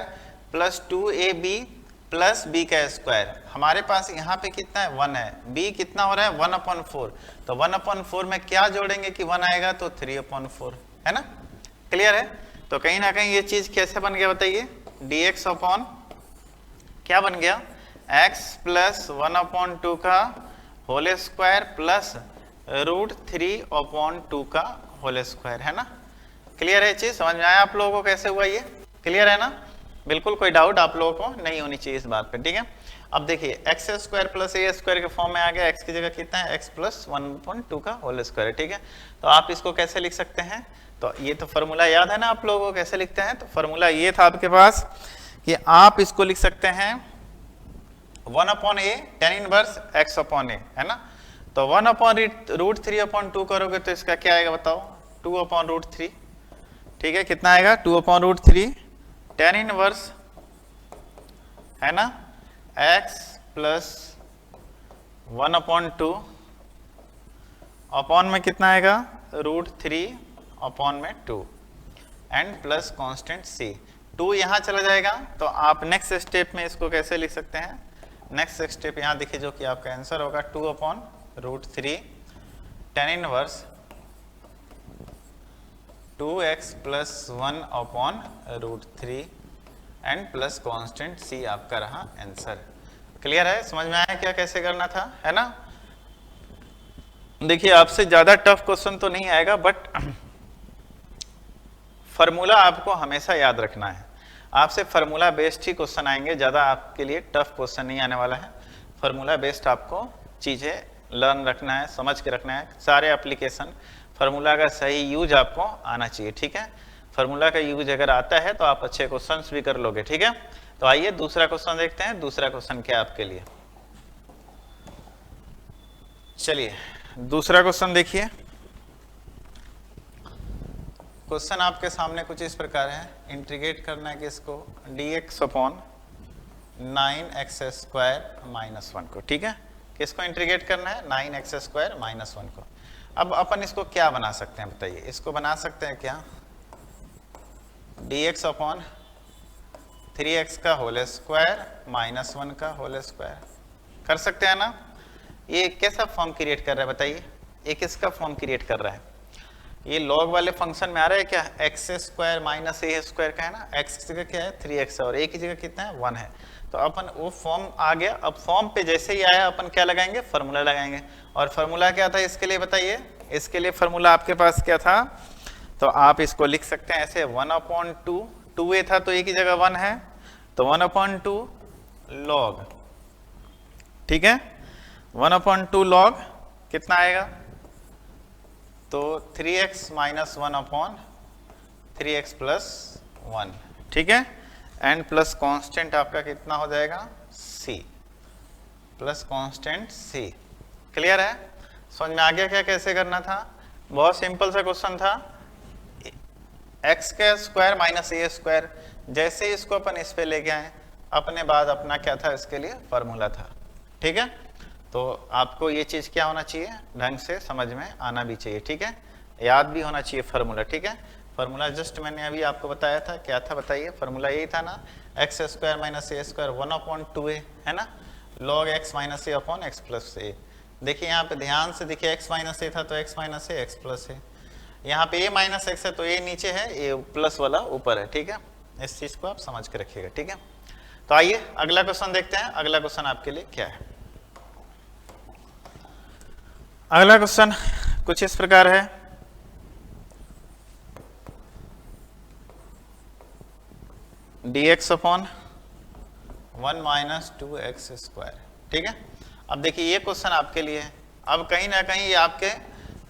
plus 2ab plus b का स्क्वायर। हमारे पास यहाँ पे कितना है? 1 है, b कितना हो रहा है? 1/4, तो 1/4 में क्या जोड़ेंगे कि 1 आएगा? तो 3/4, है ना, क्लियर है। तो कहीं ना कहीं ये चीज कैसे बन गया बताइए, dx अपॉन क्या बन गया? x प्लस 1/2 का होल स्क्वायर प्लस √3/2 का होल स्क्वायर, है ना। क्लियर है, चीज समझ में आया आप लोगों को कैसे हुआ ये? क्लियर है ना, बिल्कुल कोई डाउट आप लोगों को नहीं होनी चाहिए इस बात पे, ठीक है। अब देखिए x² प्लस a² के फॉर्म में आ गया, x की जगह कितना है? x प्लस 1/2 का होल स्क्वायर, ठीक है। तो आप इसको कैसे लिख सकते हैं? तो ये तो फॉर्मूला याद है ना आप लोगों को कैसे लिखते हैं? तो फॉर्मूला ये था आपके पास कि आप इसको लिख सकते हैं 1/a tan inverse x upon a, है ना। तो 1/√3/2 करोगे तो इसका क्या आएगा बताओ? 2/√3, ठीक है, कितना आएगा? 2/√3 tan इनवर्स, है ना, x प्लस 1/2 अपॉन में कितना आएगा? √3 अपॉन में 2 एंड प्लस कांस्टेंट c। 2 यहाँ चला जाएगा तो आप नेक्स्ट स्टेप में इसको कैसे लिख सकते हैं? नेक्स्ट स्टेप यहाँ देखिए जो कि आपका आंसर होगा 2/√3 tan inverse 2x plus 1/√3 and plus constant c आपका रहा आंसर। क्लियर है, समझ में आया क्या कैसे करना था, है ना। देखिए आपसे ज्यादा टफ क्वेश्चन तो नहीं आएगा बट फॉर्मूला आपको हमेशा याद रखना है। आपसे फॉर्मूला बेस्ड ही क्वेश्चन आएंगे, ज़्यादा आपके लिए टफ क्वेश्चन नहीं आने वाला है। फॉर्मूला बेस्ड आपको चीज़ें लर्न रखना है, समझ के रखना है। सारे एप्लीकेशन फार्मूला का सही यूज आपको आना चाहिए, ठीक है। फार्मूला का यूज अगर आता है तो आप अच्छे क्वेश्चन भी कर लोगे, ठीक है। तो आइए दूसरा क्वेश्चन देखते हैं। दूसरा क्वेश्चन क्या आपके लिए, चलिए दूसरा क्वेश्चन देखिए। क्वेश्चन आपके सामने कुछ इस प्रकार है, इंटीग्रेट करना है कि इसको dx अपॉन 9x² माइनस 1 को, ठीक है। किसको इंटीग्रेट करना है? 9x² माइनस 1 को। अब अपन इसको क्या बना सकते हैं बताइए? इसको बना सकते हैं क्या, dx अपॉन 3x का होल स्क्वायर माइनस 1 का होल स्क्वायर, कर सकते हैं ना। ये कैसा फॉर्म क्रिएट कर रहा है बताइए? ये किसका फॉर्म क्रिएट कर रहा है? ये लॉग वाले फंक्शन में आ रहा है क्या? x² माइनस a² का है ना। x की जगह क्या है? 3x और a की जगह कितना है? 1 है। तो अपन वो फॉर्म आ गया। अब फॉर्म पे जैसे ही आया अपन क्या लगाएंगे? फार्मूला लगाएंगे। और फार्मूला क्या था इसके लिए बताइए? इसके लिए फार्मूला आपके पास क्या था? तो आप इसको लिख सकते हैं ऐसे 1/2, 2a था तो a की जगह 1 है तो 1/2 लॉग, ठीक है। 1/2 लॉग कितना आएगा? तो 3x minus 1 upon 3x plus 1, ठीक है। एंड प्लस कांस्टेंट आपका कितना हो जाएगा? c plus constant c। Clear है, समझ में आ गया क्या कैसे करना था? बहुत सिंपल सा क्वेश्चन था। x का स्क्वायर माइनस a², जैसे इसको अपन इस पे लेके आए अपने बाद अपना क्या था? इसके लिए फार्मूला था, ठीक है। तो आपको ये चीज क्या होना चाहिए? ढंग से समझ में आना भी चाहिए, ठीक है। याद भी होना चाहिए फार्मूला, ठीक है। फार्मूला जस्ट मैंने अभी आपको बताया था, क्या था बताइए? फार्मूला यही था ना, x² माइनस a² 1/2a, है ना, log x minus a upon x plus a। देखिए यहाँ पे ध्यान से देखिए, x माइनस a था तो x minus a, x plus a। यहाँ पे a माइनस x है तो a नीचे है, a प्लस वाला ऊपर है, ठीक है। इस चीज को आप समझ के रखिएगा, ठीक है। तो आइए अगला क्वेश्चन देखते हैं। अगला क्वेश्चन आपके लिए क्या है? अगला क्वेश्चन कुछ इस प्रकार है, dx अपॉन 1 माइनस 2x²। ठीक है, अब देखिए ये क्वेश्चन आपके लिए है। अब कहीं ना कहीं ये आपके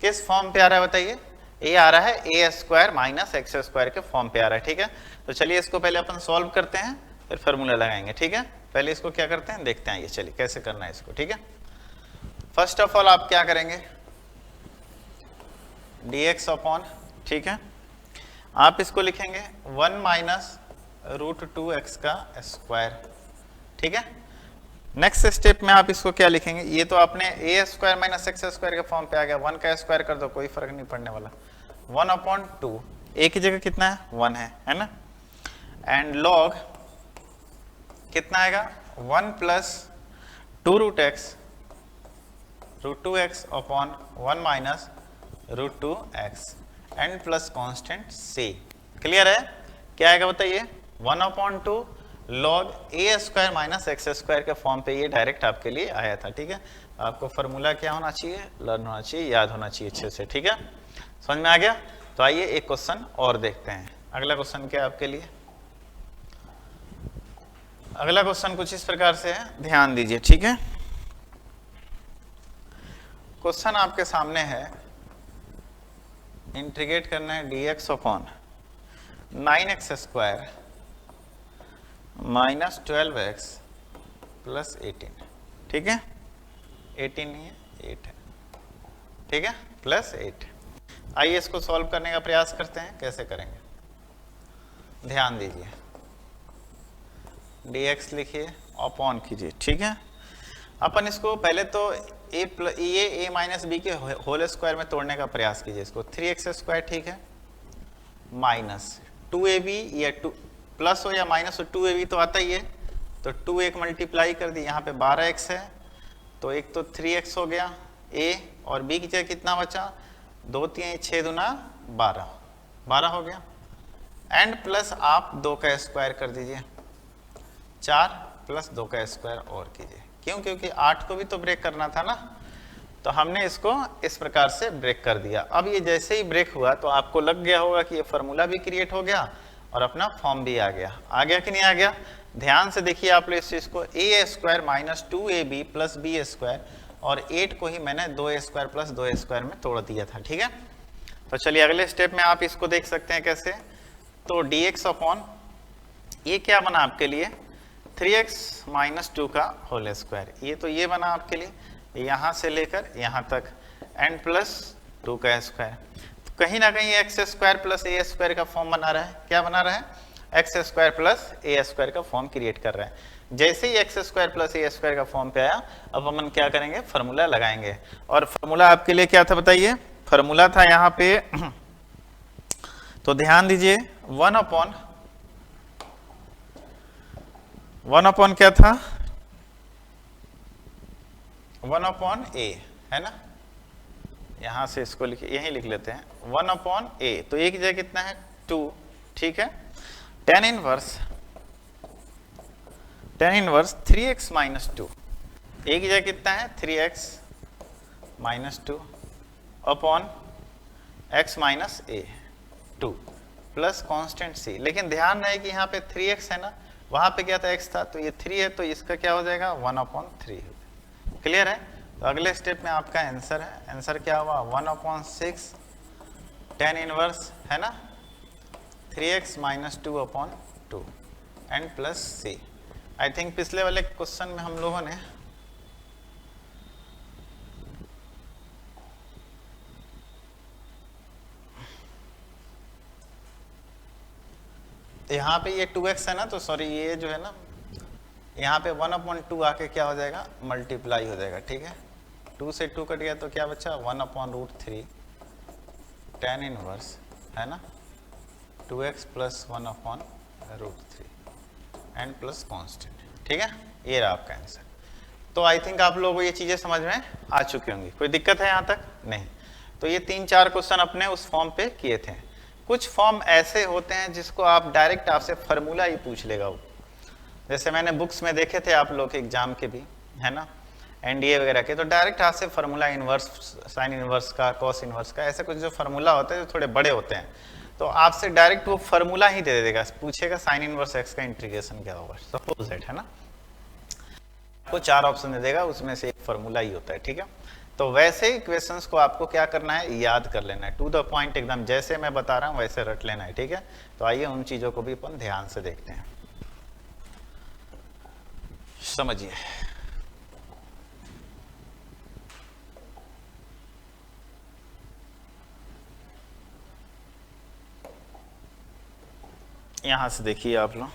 किस फॉर्म पे आ रहा है बताइए, ये आ रहा है a² माइनस x² के फॉर्म पे आ रहा है। ठीक है, तो चलिए इसको पहले अपन सॉल्व करते हैं, फिर फार्मूला लगाएंगे। ठीक है, पहले इसको क्या करते हैं देखते हैं, ये चलिए कैसे करना है इसको। ठीक है, फर्स्ट ऑफ ऑल आप क्या करेंगे, dx अपॉन, ठीक है, आप इसको लिखेंगे 1 माइनस √2x का स्क्वायर। ठीक है, नेक्स्ट स्टेप में आप इसको क्या लिखेंगे, ये तो आपने a² माइनस x² के फॉर्म पे आ गया, 1 का स्क्वायर कर दो कोई फर्क नहीं पड़ने वाला, 1/2, a की जगह कितना है 1 है ना, एंड लॉग कितना आएगा 1 plus 2√x √2x upon 1 minus √2x and plus constant c। Clear है, क्या आएगा बताइए 1/2 लॉग a² माइनस x² के फॉर्म पे ये डायरेक्ट आपके लिए आया था। ठीक है, आपको फार्मूला क्या होना चाहिए, लर्न होना चाहिए, याद होना चाहिए अच्छे से। ठीक है, समझ में आ गया। तो आइए एक क्वेश्चन और देखते हैं। अगला क्वेश्चन क्या है आपके लिए, अगला क्वेश्चन कुछ इस प्रकार से है, ध्यान दीजिए। ठीक है, क्वेश्चन आपके सामने है, इंटीग्रेट करना है dx upon 9x² minus 12x plus 18। ठीक है, 18 नहीं है 8 है। ठीक है, प्लस 8। आइए इसको सॉल्व करने का प्रयास करते हैं, कैसे करेंगे ध्यान दीजिए। dx लिखिए, अपॉन कीजिए। ठीक है, अपन इसको पहले तो a माइनस बी के होल स्क्वायर में तोड़ने का प्रयास कीजिए इसको, 3x²। ठीक है, माइनस 2ab या 2 प्लस हो या माइनस हो, 2ab तो आता ही है, तो 2 एक मल्टीप्लाई कर दी, यहाँ पे 12x है, तो एक तो 3x हो गया a, और b की जगह कितना बचा 2 3 6 दूना 12, 12 हो गया, एंड प्लस आप 2 का स्क्वायर कर दीजिए, 4 प्लस 2 का स्क्वायर और कीजिए। क्यों, क्योंकि 8 को भी तो ब्रेक करना था ना, तो हमने इसको इस प्रकार से ब्रेक कर दिया। अब ये जैसे ही ब्रेक हुआ तो आपको लग गया होगा कि ये फार्मूला भी क्रिएट हो गया और अपना फॉर्म भी आ गया कि नहीं आ गया। ध्यान से देखिए आप लोग इस चीज को, a² minus 2ab plus b² और 8 को ही मैंने 2a² प्लस 2a² में तोड़ दिया था। ठीक है, तो चलिए अगले स्टेप में आप इसको देख सकते हैं कैसे, तो dx अपॉन ये क्या बना आपके लिए 3x माइनस 2 का होल स्क्वायर, ये तो ये बना आपके लिए यहाँ से लेकर यहाँ तक, एंड प्लस 2 का स्क्वायर। तो कहीं ना कहीं x² प्लस a² का फॉर्म बना रहा है, क्या बना रहा है x² प्लस a² का फॉर्म क्रिएट कर रहा है। जैसे ही x² प्लस a² का फॉर्म पे आया, अब हम क्या करेंगे फार्मूला लगाएंगे, और फार्मूला आपके लिए क्या था बताइए, फार्मूला था यहाँ पे तो ध्यान दीजिए 1 अपॉन क्या था 1/a है ना, यहां से इसको लिखे, यहीं लिख लेते हैं 1/a, तो एक जगह कितना है 2। ठीक है, tan इनवर्स 3x माइनस 2, एक जगह कितना है 3x minus 2 upon x minus a 2 plus constant c। लेकिन ध्यान रहे कि यहाँ पे 3x है ना, वहां पे क्या था x था, तो ये 3 है, तो इसका क्या हो जाएगा 1/3। क्लियर है, तो अगले स्टेप में आपका आंसर है, आंसर क्या हुआ 1/6 tan इनवर्स है ना 3x minus 2/2 and plus c। I think पिछले वाले क्वेश्चन में हम लोगों ने यहाँ पे ये 2x है ना, तो सॉरी ये जो है ना यहाँ पे 1/2 आके क्या हो जाएगा मल्टीप्लाई हो जाएगा। ठीक है, 2 से 2 कट गया तो क्या बचा 1/√3 tan इनवर्स है ना 2x plus 1/√3 and plus constant. ठीक है, ये रहा आपका आंसर। तो आई थिंक आप लोगों को ये चीजें समझ में आ चुकी होंगी, कोई दिक्कत है यहाँ तक नहीं। तो ये 3-4 क्वेश्चन अपने उस फॉर्म पे किए थे। कुछ फॉर्म ऐसे होते हैं जिसको आप डायरेक्ट आपसे फार्मूला ही पूछ लेगा वो, जैसे मैंने बुक्स में देखे थे आप लोग एग्जाम के भी है ना, एनडीए वगैरह के, तो डायरेक्ट हाथ से फार्मूला इनवर्स, साइन इनवर्स का, कॉस इनवर्स का, ऐसे कुछ जो फार्मूला होते हैं जो थोड़े बड़े होते हैं, तो आपसे डायरेक्ट वो फार्मूला ही दे देगा, पूछेगा साइन इनवर्स एक्स का इंटीग्रेशन क्या होगा, सपोज दैट, है ना। आपको 4 ऑप्शन दे देगा, उसमें से एक फार्मूला ही होता है, ठीक है। तो वैसे ही क्वेश्चंस को आपको क्या करना है, याद कर लेना है, टू द पॉइंट एकदम जैसे मैं बता रहा हूँ वैसे रट लेना है, ठीक है। तो आइए उन चीजों को भी अपन ध्यान से देखते हैं, समझिए। यहां से देखिए आप लोग,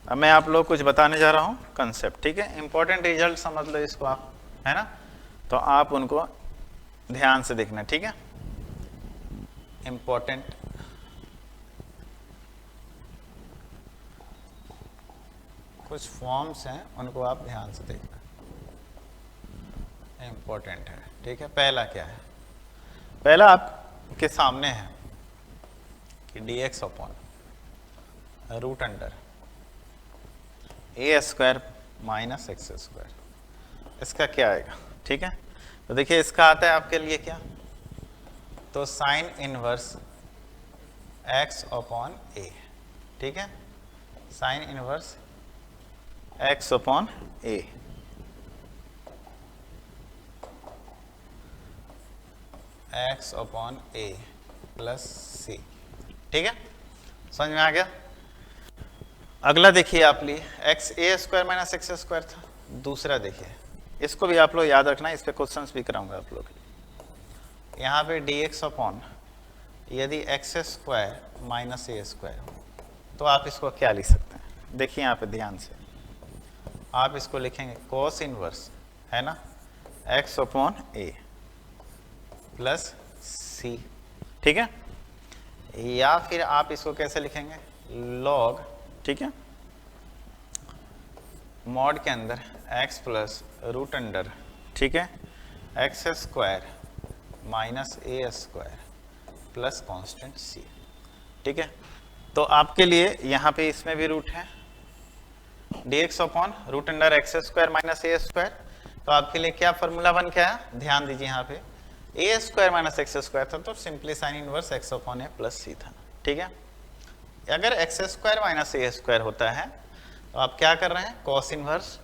अब मैं आप लोग कुछ बताने जा रहा हूं कंसेप्ट, ठीक है। इंपॉर्टेंट रिजल्ट समझ लो इसको आप, है ना, तो आप उनको ध्यान से देखना, ठीक है। इंपॉर्टेंट कुछ फॉर्म्स हैं, उनको आप ध्यान से देखना, इंपॉर्टेंट है, ठीक है। पहला क्या है, पहला आपके सामने है कि dx upon root under a square minus x square, इसका क्या आएगा, ठीक है। तो देखिए इसका आता है आपके लिए क्या, तो साइन इनवर्स x अपॉन ए, ठीक है, sign inverse x upon A, x upon a plus c, ठीक है, समझ में आ गया। अगला देखिए आप लिए एक्स ए स्क्वायर माइनस एक्स स्क्वायर था, दूसरा देखिए, इसको भी आप लोग याद रखना, इस पे क्वेश्चंस भी कराऊंगा आप लोग। यहाँ पे dx अपॉन यदि x square minus a square हो तो आप इसको क्या लिख सकते हैं, देखिए यहाँ पे ध्यान से, आप इसको लिखेंगे cos इनवर्स, है ना, x upon a plus c, ठीक है। या फिर आप इसको कैसे लिखेंगे, लॉग, ठीक है, मॉड के अंदर x प्लस रूट अंडर, ठीक है, x square minus a square plus constant सी, ठीक है। तो आपके लिए यहाँ पे इसमें भी रूट है, dx upon root under x square minus a square, तो आपके लिए क्या फॉर्मूला बन के आया, ध्यान दीजिए, यहाँ पे a square minus x square था तो simply sine inverse x upon a plus c था, ठीक है। अगर x square minus a square होता है तो आप क्या कर रहे हैं, cos inverse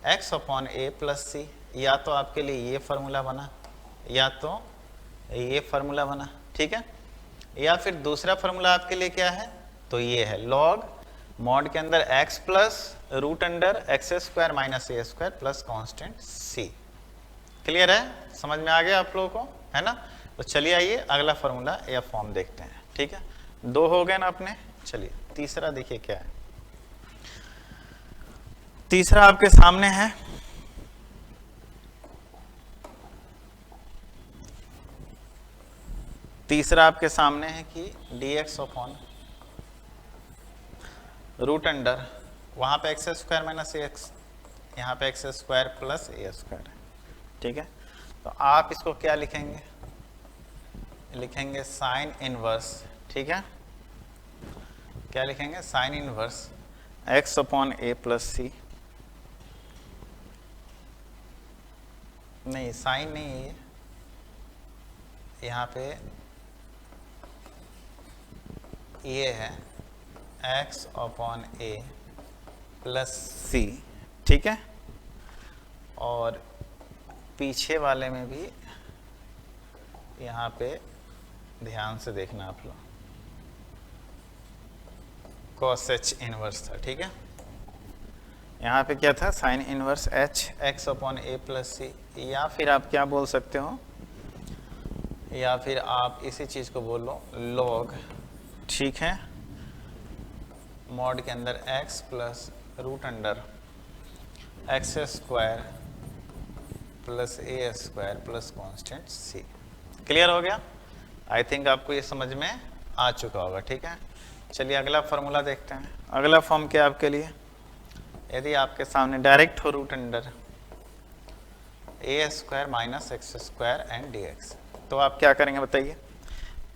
x upon a plus c, या तो आपके लिए ये फार्मूला बना या तो ये फार्मूला बना, ठीक है। या फिर दूसरा फार्मूला आपके लिए क्या है, तो ये है लॉग मॉड के अंदर x plus root under x square minus a square plus constant c. Clear है, समझ में आ गया आप लोगों को, है ना। तो चलिए आइए अगला फार्मूला या फॉर्म देखते हैं, ठीक है। 2 हो गए ना अपने, चलिए तीसरा देखिए क्या है। तीसरा आपके सामने है, तीसरा आपके सामने है कि dx अपॉन रूट अंडर, वहां पे एक्स स्क्वायर माइनस एक्स, यहाँ पे x square plus a square है, ठीक है। तो आप इसको क्या लिखेंगे, लिखेंगे साइन इनवर्स, ठीक है, क्या लिखेंगे, sign inverse x upon a plus सी, नहीं साइन नहीं है, यहाँ पे ये है x upon a plus c, ठीक है। और पीछे वाले में भी यहाँ पे ध्यान से देखना आप लोग, cos h इनवर्स था, ठीक है। यहाँ पे क्या था, sine inverse h x upon a plus c, या फिर आप क्या बोल सकते हो, या फिर आप इसी चीज़ को बोलो लॉग, ठीक है, मॉड के अंदर x plus root under x square plus a square plus constant c. Clear हो गया, आई थिंक आपको ये समझ में आ चुका होगा, ठीक है। चलिए अगला फार्मूला देखते हैं। अगला फॉर्म क्या आपके लिए, यदि आपके सामने डायरेक्ट हो root under a square minus x square and d x, तो आप क्या करेंगे बताइए,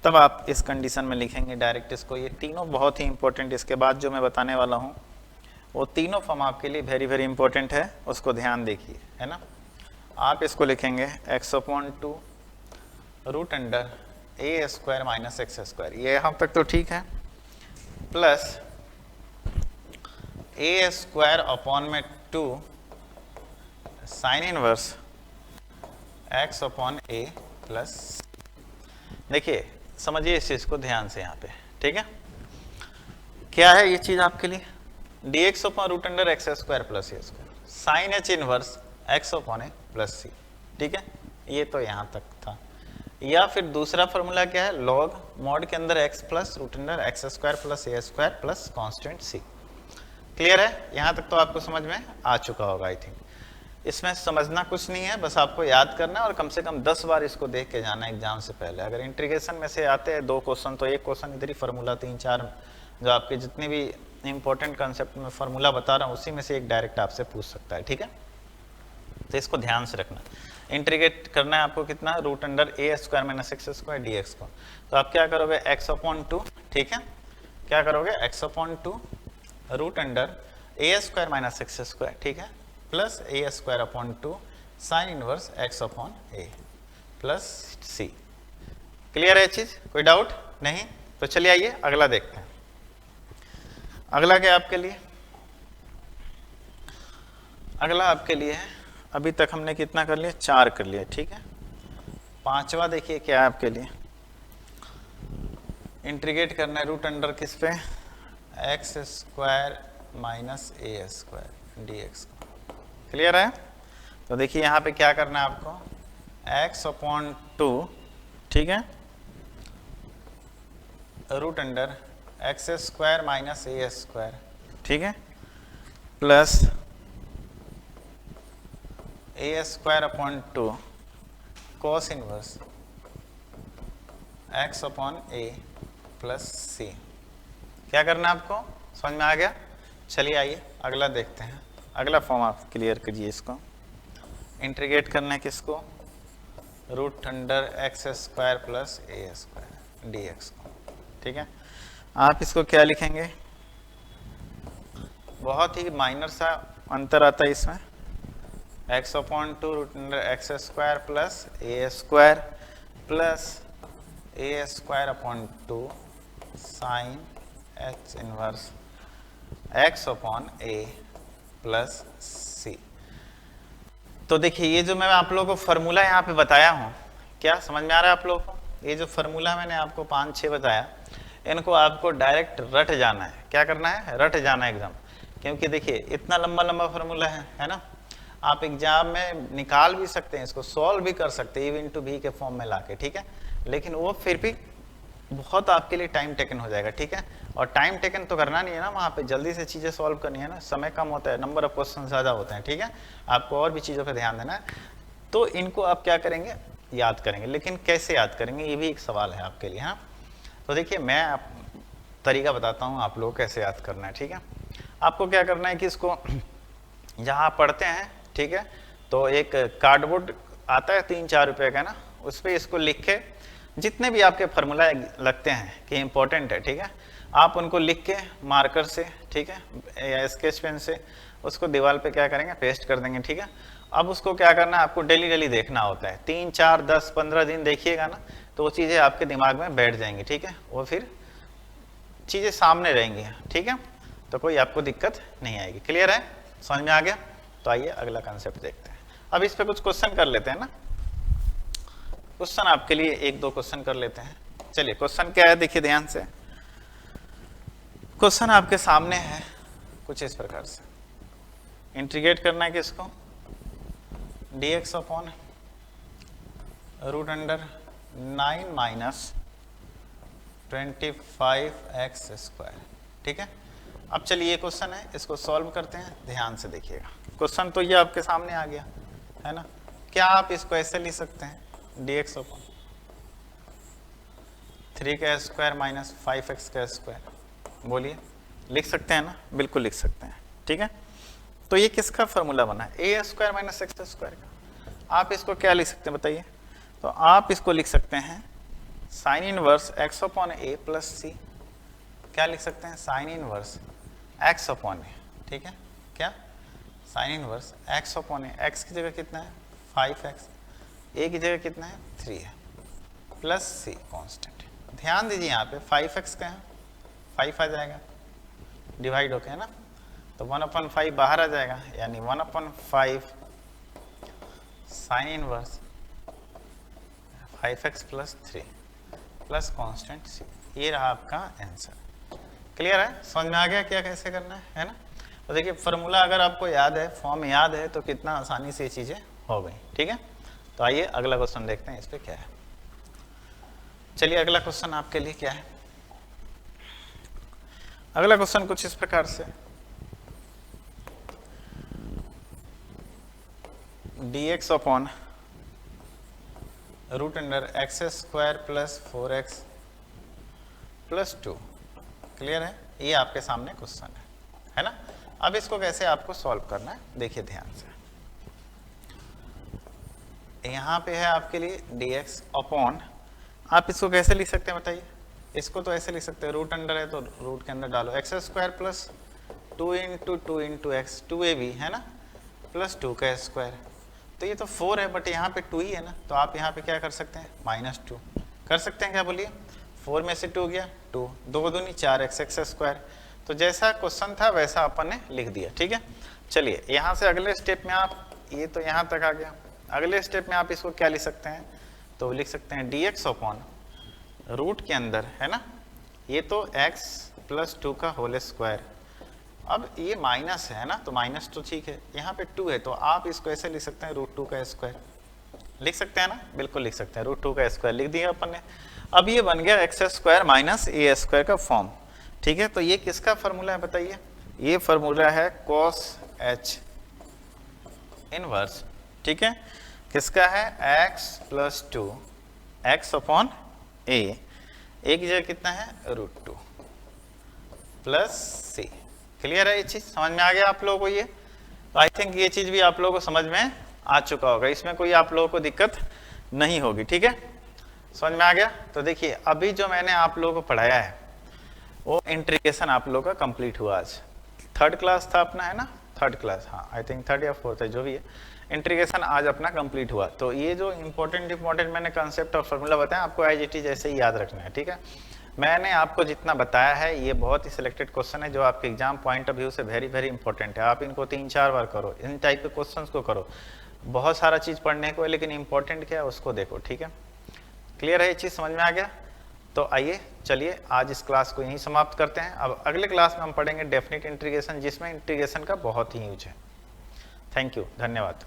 तब आप इस कंडीशन में लिखेंगे डायरेक्ट इसको। ये तीनों बहुत ही इंपॉर्टेंट, इसके बाद जो मैं बताने वाला हूँ वो तीनों फॉर्म आपके लिए वेरी वेरी इंपॉर्टेंट है, उसको ध्यान देखिए, है ना। आप इसको लिखेंगे x/2 root under a square minus x square, ये यहाँ तक तो ठीक है, प्लस ए स्क्वायर अपॉन में 2 sine inverse x upon a plus. देखिए समझिए इस चीज को ध्यान से यहाँ पे, ठीक है। क्या है ये चीज आपके लिए, dx upon root under x square plus a square sine h inverse x upon a plus c, ठीक है। ये तो यहाँ तक था। या फिर दूसरा फॉर्मूला क्या है, लॉग मॉड के अंदर x plus root under x square plus a square plus constant c. Clear है, यहाँ तक तो आपको समझ में आ चुका होगा आई थिंक। इसमें समझना कुछ नहीं है, बस आपको याद करना है और कम से कम 10 बार इसको देख के जाना एग्जाम से पहले। अगर इंटीग्रेशन में से आते हैं 2 क्वेश्चन तो एक क्वेश्चन इधर ही फार्मूला 3-4 जो आपके जितने भी इंपॉर्टेंट कंसेप्ट में फार्मूला बता रहा हूँ उसी में से एक डायरेक्ट आपसे पूछ सकता है, ठीक है। तो इसको ध्यान से रखना। इंटीग्रेट करना है आपको कितना, root under a square minus x square d x को। तो आप क्या करोगे, x/2, ठीक है, क्या करोगे x/2 root under a square minus x square, ठीक है, plus a square upon 2 sine inverse x upon a plus c. Clear है चीज, कोई डाउट नहीं? तो चलिए आइए अगला देखते हैं। अगला क्या आपके लिए, अगला आपके लिए है, अभी तक हमने कितना कर लिया, 4 कर लिया, ठीक है। 5वां देखिए क्या है आपके लिए, इंटीग्रेट करना है रूट अंडर किस पे, x square minus a square d x को। क्लियर है? तो देखिए यहाँ पे क्या करना है आपको, x/2, ठीक है, root under x square minus a square, ठीक है, plus a square upon 2 cos inverse x upon a plus c. क्या करना है आपको, समझ में आ गया? चलिए आइए अगला देखते हैं। अगला फॉर्म आप क्लियर कीजिए इसको। इंटीग्रेट करना है किसको, root under x square plus a square d x को, ठीक है। आप इसको क्या लिखेंगे, बहुत ही माइनर सा अंतर आता है इसमें, x/2 root under x square plus a square plus a square upon 2 sine h inverse x upon a plus c. तो देखिए ये जो मैं आप लोगों को फॉर्मूला यहाँ पे बताया हूँ, क्या समझ में आ रहा है आप लोगों को? ये जो फॉर्मूला मैंने आपको 5-6 बताया, इनको आपको डायरेक्ट रट जाना है। क्या करना है, रट जाना है एकदम, क्योंकि देखिए इतना लंबा लंबा फॉर्मूला है ना। आप एग्जाम में निकाल भी सकते हैं, इसको सॉल्व भी कर सकते हैं इवन टू भी के फॉर्म में लाके, ठीक है, लेकिन वो फिर भी बहुत आपके लिए टाइम टेकन हो जाएगा, ठीक है। और टाइम टेकन तो करना नहीं है ना, वहाँ पे जल्दी से चीज़ें सॉल्व करनी है ना, समय कम होता है, नंबर ऑफ क्वेश्चन ज़्यादा होते हैं, ठीक है। आपको और भी चीज़ों पे ध्यान देना है। तो इनको आप क्या करेंगे, याद करेंगे, लेकिन कैसे याद करेंगे ये भी एक सवाल है आपके लिए। हाँ, तो देखिए मैं तरीका बताता हूँ आप लोग कैसे याद करना है, ठीक है। आपको क्या करना है कि इसको जहाँ पढ़ते हैं, ठीक है, तो एक कार्डबोर्ड आता है 3-4 रुपये का ना, उस पर इसको लिख के जितने भी आपके फार्मूला लगते हैं कि इंपॉर्टेंट है, ठीक है, आप उनको लिख के मार्कर से, ठीक है, या स्केच पेन से उसको दीवार पे क्या करेंगे, पेस्ट कर देंगे, ठीक है। अब उसको क्या करना है, आपको डेली डेली देखना होता है, 3, 4, 10, 15 दिन देखिएगा ना, तो वो चीज़ें आपके दिमाग में बैठ जाएंगी, ठीक है, वो फिर चीज़ें सामने रहेंगी, ठीक है, तो कोई आपको दिक्कत नहीं आएगी। क्लियर है, समझ में आ गया? तो आइए अगला कंसेप्ट देखते हैं। अब इस पर कुछ क्वेश्चन कर लेते हैं ना, क्वेश्चन आपके लिए 1-2 क्वेश्चन कर लेते हैं। चलिए क्वेश्चन क्या है, देखिए ध्यान से। क्वेश्चन आपके सामने है कुछ इस प्रकार से, इंटीग्रेट करना है किसको, dx upon root under 9 minus 25x square, ठीक है। अब चलिए ये क्वेश्चन है, इसको सॉल्व करते हैं, ध्यान से देखिएगा। क्वेश्चन तो ये आपके सामने आ गया है ना। क्या आप इसको ऐसे लिख सकते हैं, dx upon 3 square minus 5x square, बोलिए, लिख सकते हैं ना? बिल्कुल लिख सकते हैं, ठीक है। तो ये किसका फॉर्मूला बना है, ए स्क्वायर माइनस एक्स स्क्वायर का। आप इसको क्या लिख सकते हैं बताइए? तो आप इसको लिख सकते हैं sign inverse x upon a plus c. क्या लिख सकते हैं, साइन इनवर्स एक्स अपॉन ए ठीक है, क्या साइन इनवर्स x अपॉन ए, x की जगह कितना है 5x, a की जगह कितना है 3 है, प्लस c कांस्टेंट। ध्यान दीजिए यहाँ पे 5x का है, 5 आ जाएगा, डिवाइड होके है ना, तो 1/5 बाहर आ जाएगा, यानी 1/5 sine inverse 5x plus 3 plus constant c। ये रहा आपका आंसर। क्लियर है, समझ में आ गया क्या कैसे करना है ना। तो देखिए फॉर्मूला अगर आपको याद है, फॉर्म याद है, तो कितना आसानी से ये चीज़ें हो गई। ठीक है, तो आइए अगला क्वेश्चन देखते हैं इस पर क्या है। चलिए अगला क्वेश्चन आपके लिए क्या है। अगला क्वेश्चन कुछ इस प्रकार से, dx upon root under x square plus 4x plus 2। Clear है, ये आपके सामने क्वेश्चन है ना। अब इसको कैसे आपको सॉल्व करना है देखिए ध्यान से। यहाँ पे है आपके लिए dx अपॉन, आप इसको कैसे लिख सकते हैं बताइए। इसको तो ऐसे लिख सकते हैं, रूट अंडर है तो रूट के अंदर डालो x square plus 2 into x, 2ab है ना, प्लस 2 का स्क्वायर। तो ये तो 4 है बट यहाँ पे 2 ही है ना, तो आप यहाँ पे क्या कर सकते हैं -2 कर सकते हैं, क्या बोलिए। 4 में से 2 गया 2, 2 दूनी 4x एक्स स्क्वायर। तो जैसा क्वेश्चन था वैसा अपन ने लिख दिया। ठीक है, चलिए यहाँ से अगले स्टेप में आप, ये तो यहाँ तक आ गया, अगले स्टेप में आप इसको क्या लिख सकते हैं, तो लिख सकते हैं dx अपॉन रूट के अंदर है ना, ये तो x प्लस 2 का होल स्क्वायर। अब ये माइनस है ना, तो माइनस तो ठीक है, यहाँ पे 2 है तो आप इसको ऐसे लिख सकते हैं √2 का स्क्वायर। लिख सकते हैं ना, बिल्कुल लिख सकते हैं, √2 का स्क्वायर लिख दिया अपन ने। अब ये बन गया x square minus a square का फॉर्म। ठीक है, तो ये किसका फॉर्मूला है बताइए, ये फॉर्मूला है cos h इनवर्स। ठीक है, किसका है, x प्लस 2 x अपॉन ए की जगह कितना है √2 प्लस c। क्लियर है, ये चीज समझ में आ गया आप लोगों को। ये तो आई थिंक ये चीज भी आप लोगों को समझ में आ चुका होगा, इसमें कोई आप लोगों को दिक्कत नहीं होगी। ठीक है, समझ में आ गया। तो देखिए अभी जो मैंने आप लोगों को पढ़ाया है वो इंटीग्रेशन आप लोगों का कंप्लीट हुआ। आज 3rd क्लास था अपना, है ना, 3rd क्लास, हाँ आई थिंक 3rd या 4th है, जो भी है, इंटीग्रेशन आज अपना कंप्लीट हुआ। तो ये जो इंपॉर्टेंट मैंने कंसेप्ट और फॉर्मूला बताया आपको एज इट इज ऐसे ही याद रखना है। ठीक है, मैंने आपको जितना बताया है ये बहुत ही सिलेक्टेड क्वेश्चन है जो आपके एग्जाम पॉइंट ऑफ व्यू से वेरी इंपॉर्टेंट है। आप इनको 3-4 बार करो, इन टाइप के क्वेश्चंस को करो। बहुत सारा चीज़ पढ़ने को है लेकिन इंपॉर्टेंट क्या है उसको देखो। ठीक है, क्लियर है, ये चीज़ समझ में आ गया। तो आइए चलिए आज इस क्लास को यहीं समाप्त करते हैं। अब अगले क्लास में हम पढ़ेंगे डेफिनेट इंटीग्रेशन, जिसमें इंटीग्रेशन का बहुत ही यूज है। थैंक यू, धन्यवाद।